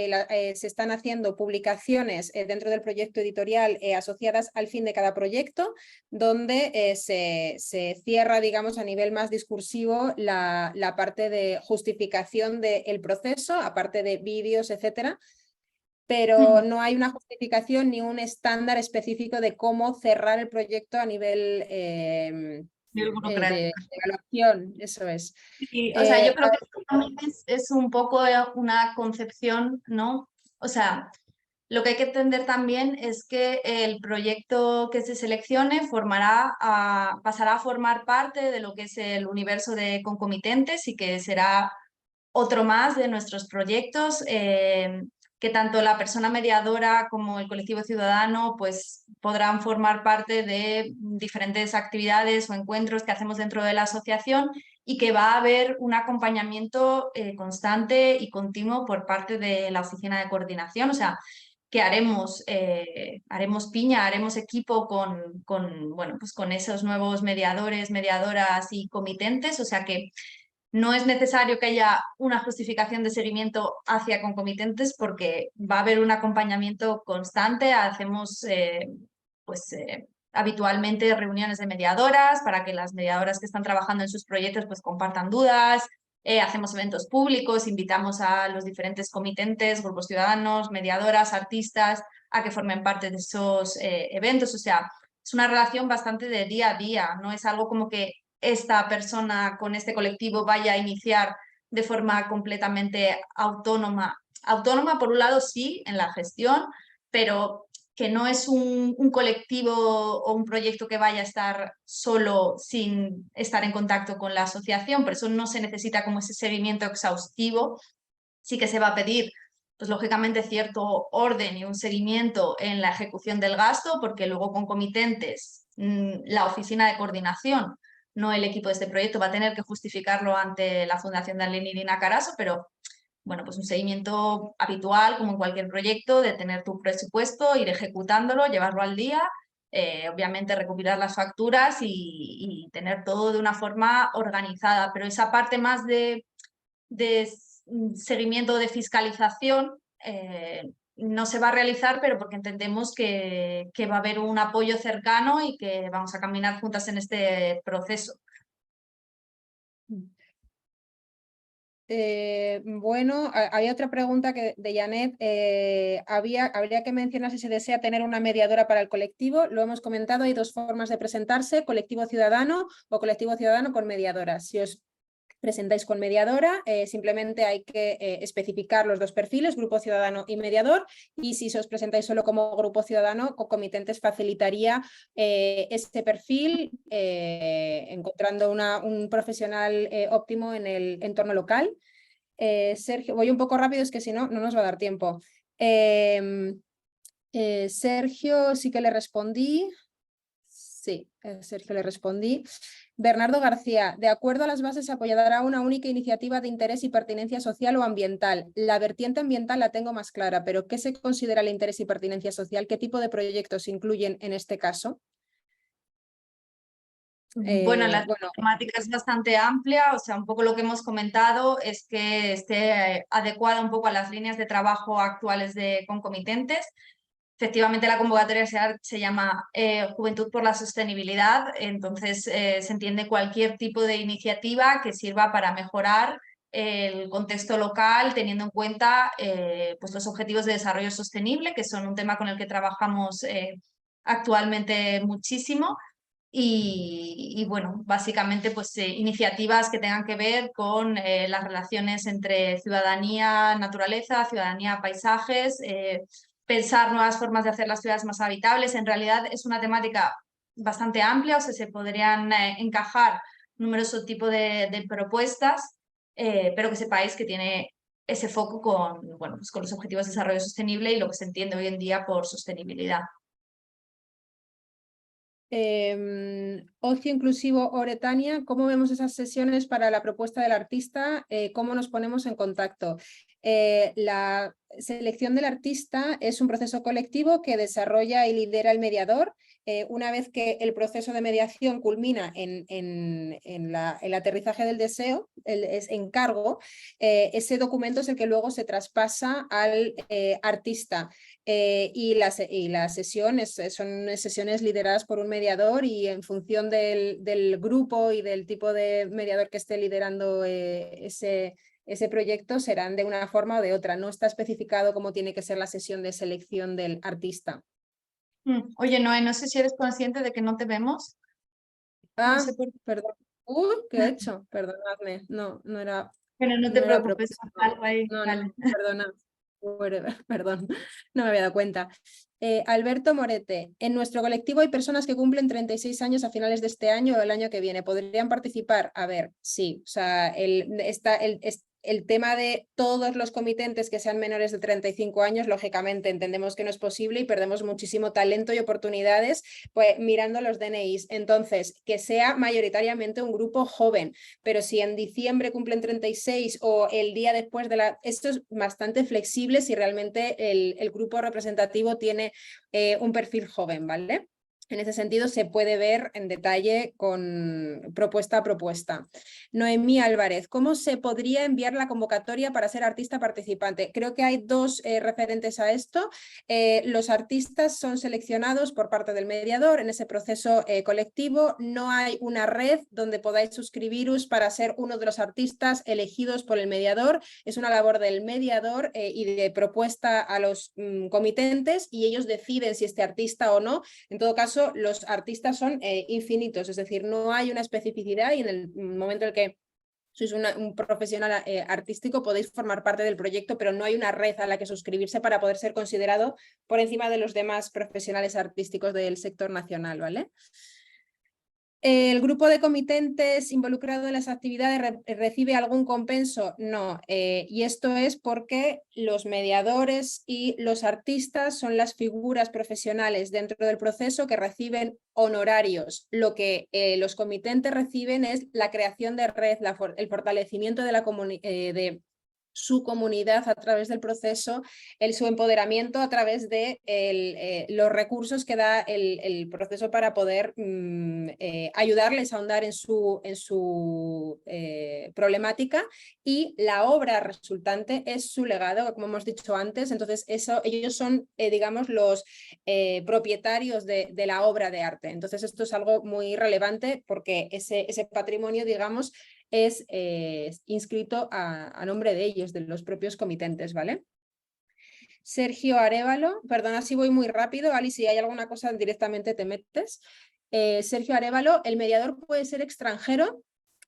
C: se están haciendo publicaciones dentro del proyecto editorial asociadas al fin de cada proyecto, donde se cierra, digamos, a nivel más discursivo la parte de justificación del proceso, aparte de vídeos, etcétera, pero no hay una justificación ni un estándar específico de cómo cerrar el proyecto a nivel de evaluación, eso es.
A: Y, o sea, yo creo que esto también es un poco una concepción, ¿no? O sea, lo que hay que entender también es que el proyecto que se seleccione pasará a formar parte de lo que es el universo de concomitentes y que será otro más de nuestros proyectos, que tanto la persona mediadora como el colectivo ciudadano pues, podrán formar parte de diferentes actividades o encuentros que hacemos dentro de la asociación y que va a haber un acompañamiento constante y continuo por parte de la oficina de coordinación. O sea, que haremos piña, haremos equipo bueno, pues con esos nuevos mediadores, mediadoras y comitentes, o sea que no es necesario que haya una justificación de seguimiento hacia concomitentes porque va a haber un acompañamiento constante. Hacemos habitualmente reuniones de mediadoras para que las mediadoras que están trabajando en sus proyectos pues, compartan dudas. Hacemos eventos públicos, invitamos a los diferentes comitentes, grupos ciudadanos, mediadoras, artistas a que formen parte de esos eventos. O sea, es una relación bastante de día a día, no es algo como que esta persona con este colectivo vaya a iniciar de forma completamente autónoma. Autónoma, por un lado, sí, en la gestión, pero que no es un colectivo o un proyecto que vaya a estar solo sin estar en contacto con la asociación, por eso no se necesita como ese seguimiento exhaustivo. Sí que se va a pedir, pues lógicamente, cierto orden y un seguimiento en la ejecución del gasto, porque luego concomitentes, la oficina de coordinación, no el equipo de este proyecto, va a tener que justificarlo ante la Fundación de Arlene Irina Carasso, pero bueno, pues un seguimiento habitual, como en cualquier proyecto, de tener tu presupuesto, ir ejecutándolo, llevarlo al día, obviamente recopilar las facturas y tener todo de una forma organizada, pero esa parte más de seguimiento de fiscalización no se va a realizar, pero porque entendemos que va a haber un apoyo cercano y que vamos a caminar juntas en este proceso.
C: Bueno, había otra pregunta de Janet. Habría que mencionar si se desea tener una mediadora para el colectivo. Lo hemos comentado, hay 2 formas de presentarse, colectivo ciudadano o colectivo ciudadano con mediadora. Si os presentáis con mediadora, simplemente hay que especificar los 2 perfiles, grupo ciudadano y mediador, y si os presentáis solo como grupo ciudadano, Concomitentes facilitaría este perfil encontrando un profesional óptimo en el entorno local. Sergio, voy un poco rápido, es que si no, no nos va a dar tiempo. Sergio, sí que le respondí. Sí, Sergio le respondí. Bernardo García, de acuerdo a las bases, apoyará una única iniciativa de interés y pertinencia social o ambiental. La vertiente ambiental la tengo más clara, pero ¿qué se considera el interés y pertinencia social? ¿Qué tipo de proyectos se incluyen en este caso?
A: Bueno, la temática es bastante amplia, o sea, un poco lo que hemos comentado es que esté adecuada un poco a las líneas de trabajo actuales de concomitentes. Efectivamente, la convocatoria se llama Juventud por la Sostenibilidad, entonces se entiende cualquier tipo de iniciativa que sirva para mejorar el contexto local, teniendo en cuenta pues los objetivos de desarrollo sostenible, que son un tema con el que trabajamos actualmente muchísimo. y bueno, básicamente pues iniciativas que tengan que ver con las relaciones entre ciudadanía, naturaleza, ciudadanía, paisajes, pensar nuevas formas de hacer las ciudades más habitables. En realidad es una temática bastante amplia, o sea, se podrían encajar numerosos tipos de propuestas, pero que sepáis que tiene ese foco con, bueno, pues con los objetivos de desarrollo sostenible y lo que se entiende hoy en día por sostenibilidad.
C: Ocio inclusivo Oretania, ¿cómo vemos esas sesiones para la propuesta del artista? ¿Cómo nos ponemos en contacto? La selección del artista es un proceso colectivo que desarrolla y lidera el mediador. Una vez que el proceso de mediación culmina en el aterrizaje del deseo, el encargo, ese documento es el que luego se traspasa al artista. Y las sesiones son sesiones lideradas por un mediador y en función del grupo y del tipo de mediador que esté liderando ese proyecto serán de una forma o de otra. No está especificado cómo tiene que ser la sesión de selección del artista.
A: Oye, Noé, no sé si eres consciente de que no te vemos. No sé por qué.
C: Perdón. ¿Qué he hecho? Perdonadme. No, no era,
A: Pero no te
C: no era a
A: preocupes,
C: propósito.
A: algo ahí,
C: No,
A: vale.
C: perdona. Perdón, no me había dado cuenta. Alberto Morete, en nuestro colectivo hay personas que cumplen 36 años a finales de este año o el año que viene. ¿Podrían participar? A ver, sí. O sea, el tema de todos los comitentes que sean menores de 35 años, lógicamente entendemos que no es posible y perdemos muchísimo talento y oportunidades pues, mirando los DNIs. Entonces, que sea mayoritariamente un grupo joven, pero si en diciembre cumplen 36 o el día después de la... Esto es bastante flexible si realmente el grupo representativo tiene un perfil joven, ¿vale? En ese sentido se puede ver en detalle con propuesta a propuesta. Noemí Álvarez, ¿cómo se podría enviar la convocatoria para ser artista participante? Creo que hay dos referentes a esto. Los artistas son seleccionados por parte del mediador en ese proceso colectivo. No hay una red donde podáis suscribiros para ser uno de los artistas elegidos por el mediador. Es una labor del mediador y de propuesta a los comitentes y ellos deciden si este artista o no. En todo caso, los artistas son infinitos, es decir, no hay una especificidad y en el momento en el que sois un profesional artístico podéis formar parte del proyecto, pero no hay una red a la que suscribirse para poder ser considerado por encima de los demás profesionales artísticos del sector nacional, ¿vale? ¿El grupo de comitentes involucrado en las actividades recibe algún compenso? No, y esto es porque los mediadores y los artistas son las figuras profesionales dentro del proceso que reciben honorarios. Lo que los comitentes reciben es la creación de red, el fortalecimiento de la comunidad, su comunidad a través del proceso, su empoderamiento a través de los recursos que da el proceso para poder ayudarles a ahondar en su problemática, y la obra resultante es su legado, como hemos dicho antes. Entonces ellos son, digamos, los propietarios de la obra de arte. Entonces esto es algo muy relevante porque ese patrimonio, digamos, es inscrito a nombre de ellos, de los propios comitentes, ¿vale? Sergio Arévalo, perdona si voy muy rápido, Ali, si hay alguna cosa directamente te metes. Sergio Arévalo, el mediador puede ser extranjero,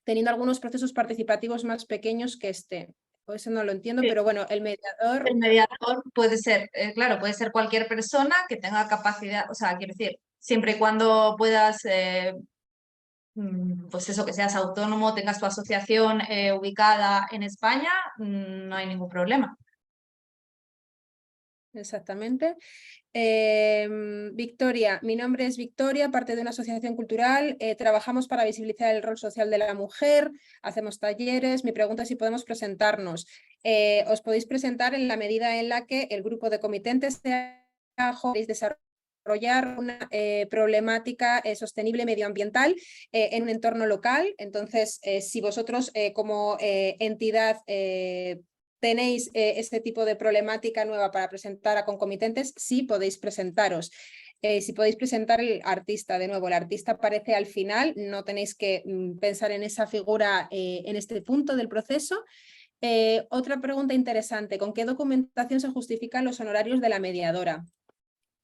C: teniendo algunos procesos participativos más pequeños que este. Pues eso no lo entiendo,
A: Sí.
C: pero bueno, el mediador...
A: El mediador puede ser, claro, puede ser cualquier persona que tenga capacidad, o sea, quiero decir, siempre y cuando puedas, pues eso, que seas autónomo, tengas tu asociación ubicada en España, no hay ningún problema.
C: Exactamente. Victoria, mi nombre es Victoria, parte de una asociación cultural. Trabajamos para visibilizar el rol social de la mujer, hacemos talleres. Mi pregunta es si podemos presentarnos. Os podéis presentar en la medida en la que el grupo de comitentes sea joven, desarrollar una problemática sostenible medioambiental en un entorno local. Entonces, si vosotros como entidad tenéis este tipo de problemática nueva para presentar a concomitentes, sí podéis presentaros. Si podéis presentar el artista, de nuevo, el artista aparece al final, no tenéis que pensar en esa figura en este punto del proceso. Otra pregunta interesante, ¿con qué documentación se justifican los honorarios de la mediadora?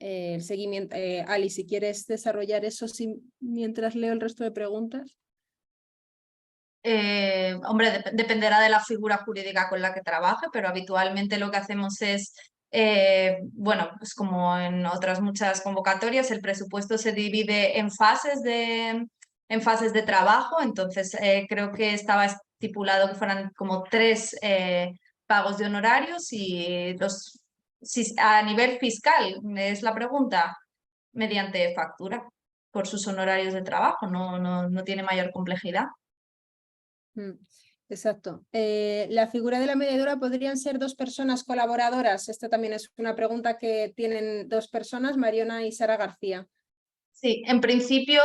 C: el seguimiento. Ali, si quieres desarrollar eso mientras leo el resto de preguntas.
A: Hombre, dependerá de la figura jurídica con la que trabaje, pero habitualmente lo que hacemos es, bueno, pues como en otras muchas convocatorias, el presupuesto se divide en fases de trabajo, entonces creo que estaba estipulado que fueran como 3 pagos de honorarios y si a nivel fiscal es la pregunta, mediante factura por sus honorarios de trabajo, no tiene mayor complejidad.
C: Exacto. La figura de la mediadora podrían ser 2 personas colaboradoras. Esta también es una pregunta que tienen 2 personas, Mariona y Sara García.
A: Sí, en principio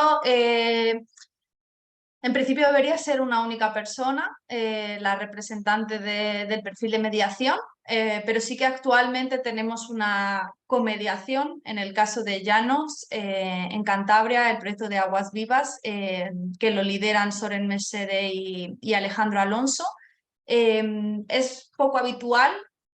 A: debería ser una única persona, la representante del perfil de mediación, pero sí que actualmente tenemos una comediación en el caso de Llanos, en Cantabria, el proyecto de Aguas Vivas, que lo lideran Soren Mesere y Alejandro Alonso. Es poco habitual,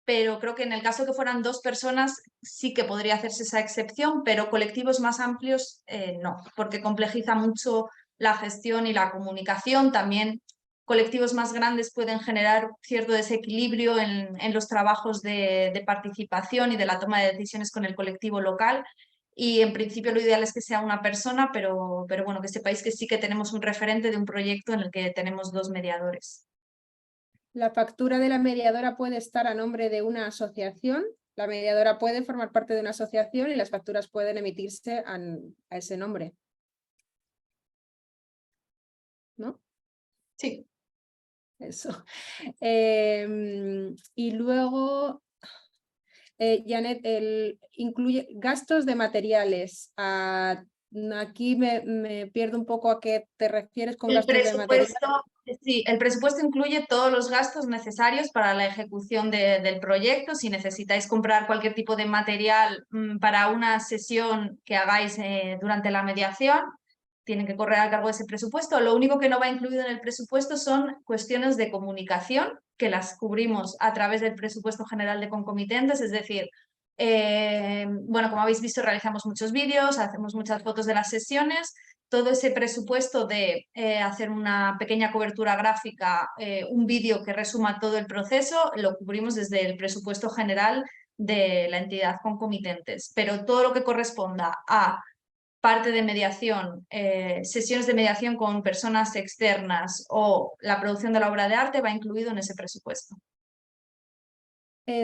A: pero creo que en el caso que fueran 2 personas sí que podría hacerse esa excepción, pero colectivos más amplios no, porque complejiza mucho la gestión y la comunicación. También colectivos más grandes pueden generar cierto desequilibrio en los trabajos de participación y de la toma de decisiones con el colectivo local. Y en principio lo ideal es que sea una persona, pero bueno, que sepáis que sí que tenemos un referente de un proyecto en el que tenemos 2 mediadores.
C: La factura de la mediadora puede estar a nombre de una asociación. La mediadora puede formar parte de una asociación y las facturas pueden emitirse a ese nombre, ¿no?
A: Sí.
C: Eso. Y luego, Janet, incluye gastos de materiales. Aquí me pierdo un poco a qué te refieres con gastos de materiales.
A: Sí, el presupuesto incluye todos los gastos necesarios para la ejecución del proyecto. Si necesitáis comprar cualquier tipo de material para una sesión que hagáis durante la mediación, tienen que correr a cargo de ese presupuesto. Lo único que no va incluido en el presupuesto son cuestiones de comunicación, que las cubrimos a través del presupuesto general de concomitentes, es decir, bueno, como habéis visto, realizamos muchos vídeos, hacemos muchas fotos de las sesiones. Todo ese presupuesto de hacer una pequeña cobertura gráfica, un vídeo que resuma todo el proceso, lo cubrimos desde el presupuesto general de la entidad concomitentes. Pero todo lo que corresponda a parte de mediación, sesiones de mediación con personas externas o la producción de la obra de arte va incluido en ese presupuesto.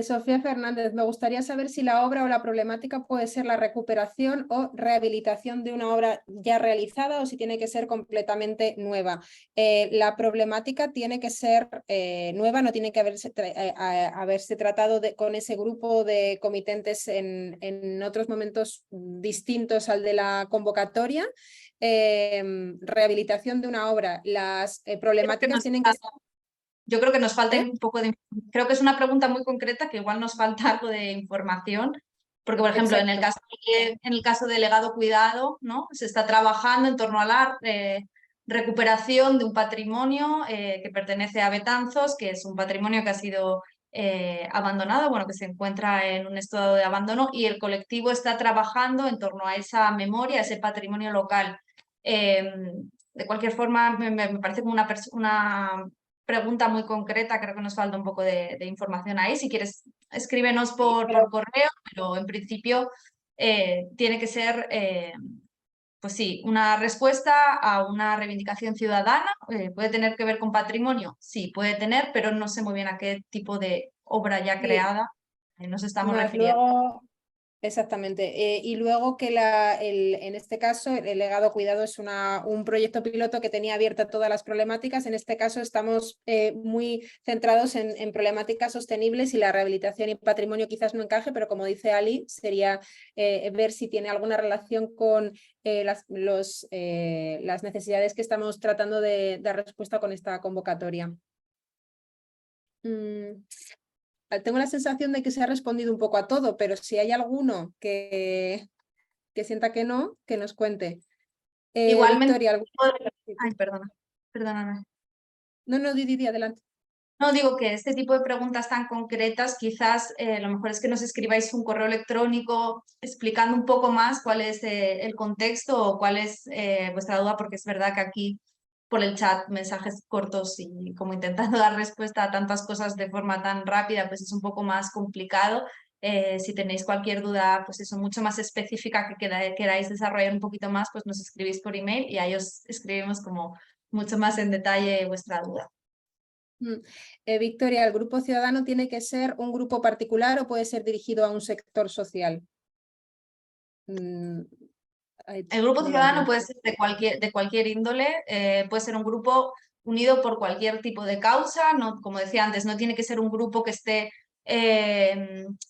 C: Sofía Fernández, me gustaría saber si la obra o la problemática puede ser la recuperación o rehabilitación de una obra ya realizada o si tiene que ser completamente nueva. La problemática tiene que ser nueva, no tiene que haberse tratado con ese grupo de comitentes en otros momentos distintos al de la convocatoria. Rehabilitación de una obra, las problemáticas tienen que ser...
A: Yo creo que nos falta un poco de... Creo que es una pregunta muy concreta que igual nos falta algo de información, porque por ejemplo en el caso de legado cuidado, ¿no? Se está trabajando en torno a la recuperación de un patrimonio que pertenece a Betanzos, que es un patrimonio que ha sido abandonado, bueno, que se encuentra en un estado de abandono y el colectivo está trabajando en torno a esa memoria, a ese patrimonio local. De cualquier forma, me parece como una pregunta muy concreta, creo que nos falta un poco de información ahí. Si quieres, escríbenos por correo, pero en principio tiene que ser, pues sí, una respuesta a una reivindicación ciudadana. ¿Puede tener que ver con patrimonio? Sí, puede tener, pero no sé muy bien a qué tipo de obra ya creada nos estamos
C: Más
A: refiriendo.
C: luego, exactamente. Y luego que en este caso el legado cuidado es un proyecto piloto que tenía abierta todas las problemáticas. En este caso estamos muy centrados en problemáticas sostenibles y la rehabilitación y patrimonio quizás no encaje, pero como dice Ali, sería ver si tiene alguna relación con las necesidades que estamos tratando de dar respuesta con esta convocatoria. Tengo la sensación de que se ha respondido un poco a todo, pero si hay alguno que sienta que no, que nos cuente.
A: Igualmente,
C: Victoria,
A: ay, perdóname.
C: No, Didi, adelante.
A: No, digo que este tipo de preguntas tan concretas, quizás lo mejor es que nos escribáis un correo electrónico explicando un poco más cuál es el contexto o cuál es vuestra duda, porque es verdad que aquí por el chat mensajes cortos y como intentando dar respuesta a tantas cosas de forma tan rápida, pues es un poco más complicado. Si tenéis cualquier duda, pues eso, mucho más específica que queráis desarrollar un poquito más, pues nos escribís por email y ahí os escribimos como mucho más en detalle vuestra duda.
C: Victoria, ¿el grupo ciudadano tiene que ser un grupo particular o puede ser dirigido a un sector social?
A: El grupo ciudadano puede ser de cualquier índole, puede ser un grupo unido por cualquier tipo de causa, no, como decía antes, no tiene que ser un grupo que esté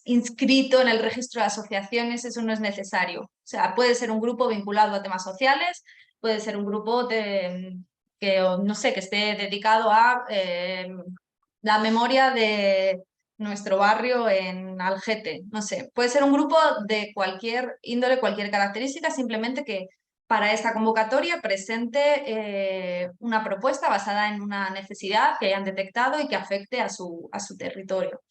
A: inscrito en el registro de asociaciones, eso no es necesario. O sea, puede ser un grupo vinculado a temas sociales, puede ser un grupo no sé, que esté dedicado a la memoria de nuestro barrio en Algete, no sé, puede ser un grupo de cualquier índole, cualquier característica, simplemente que para esta convocatoria presente una propuesta basada en una necesidad que hayan detectado y que afecte a su territorio.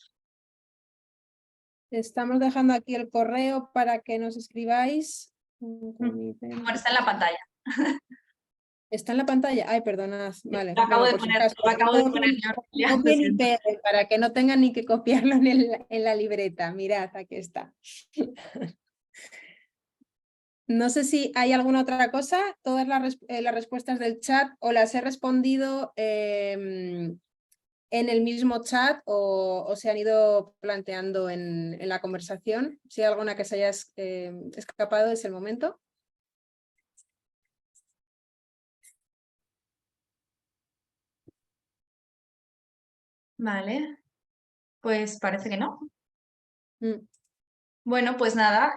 C: Estamos dejando aquí el correo para que nos escribáis.
A: Bueno, está en la pantalla.
C: ¿Está en la pantalla? Ay, perdonad. Vale,
A: Lo acabo
C: bueno,
A: de
C: por si
A: poner,
C: acaso.
A: lo acabo de poner yo. Ya, lo
C: Copien y
A: siento.
C: peguen para que no tengan ni que copiarlo en la libreta. Mirad, aquí está. No sé si hay alguna otra cosa. Todas las respuestas del chat o las he respondido en el mismo chat o se han ido planteando en la conversación. Si hay alguna que se haya escapado, es el momento.
A: Vale, pues parece que no.
C: Mm.
A: Bueno, pues nada,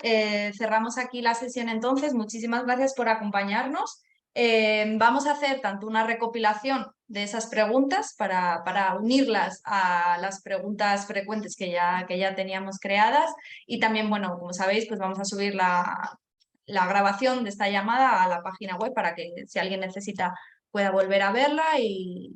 A: cerramos aquí la sesión entonces. Muchísimas gracias por acompañarnos. Vamos a hacer tanto una recopilación de esas preguntas para unirlas a las preguntas frecuentes que ya teníamos creadas y también, bueno, como sabéis, pues vamos a subir la grabación de esta llamada a la página web para que si alguien necesita pueda volver a verla y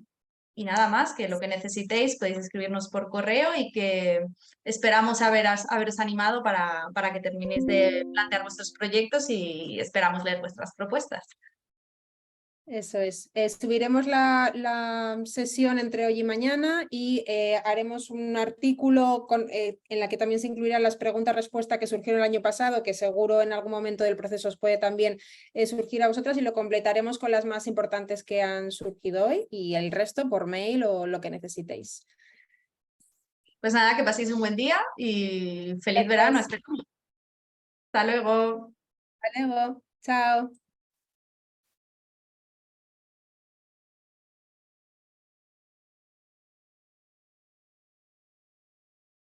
A: nada más, que lo que necesitéis podéis escribirnos por correo y que esperamos haberos animado para que terminéis de plantear vuestros proyectos y esperamos leer vuestras propuestas.
C: Eso es. Subiremos la sesión entre hoy y mañana y haremos un artículo en la que también se incluirán las preguntas-respuestas que surgieron el año pasado, que seguro en algún momento del proceso os puede también surgir a vosotras, y lo completaremos con las más importantes que han surgido hoy y el resto por mail o lo que necesitéis.
A: Pues nada, que paséis un buen día y feliz verano.
C: Gracias.
A: Hasta luego.
C: Hasta luego. Chao.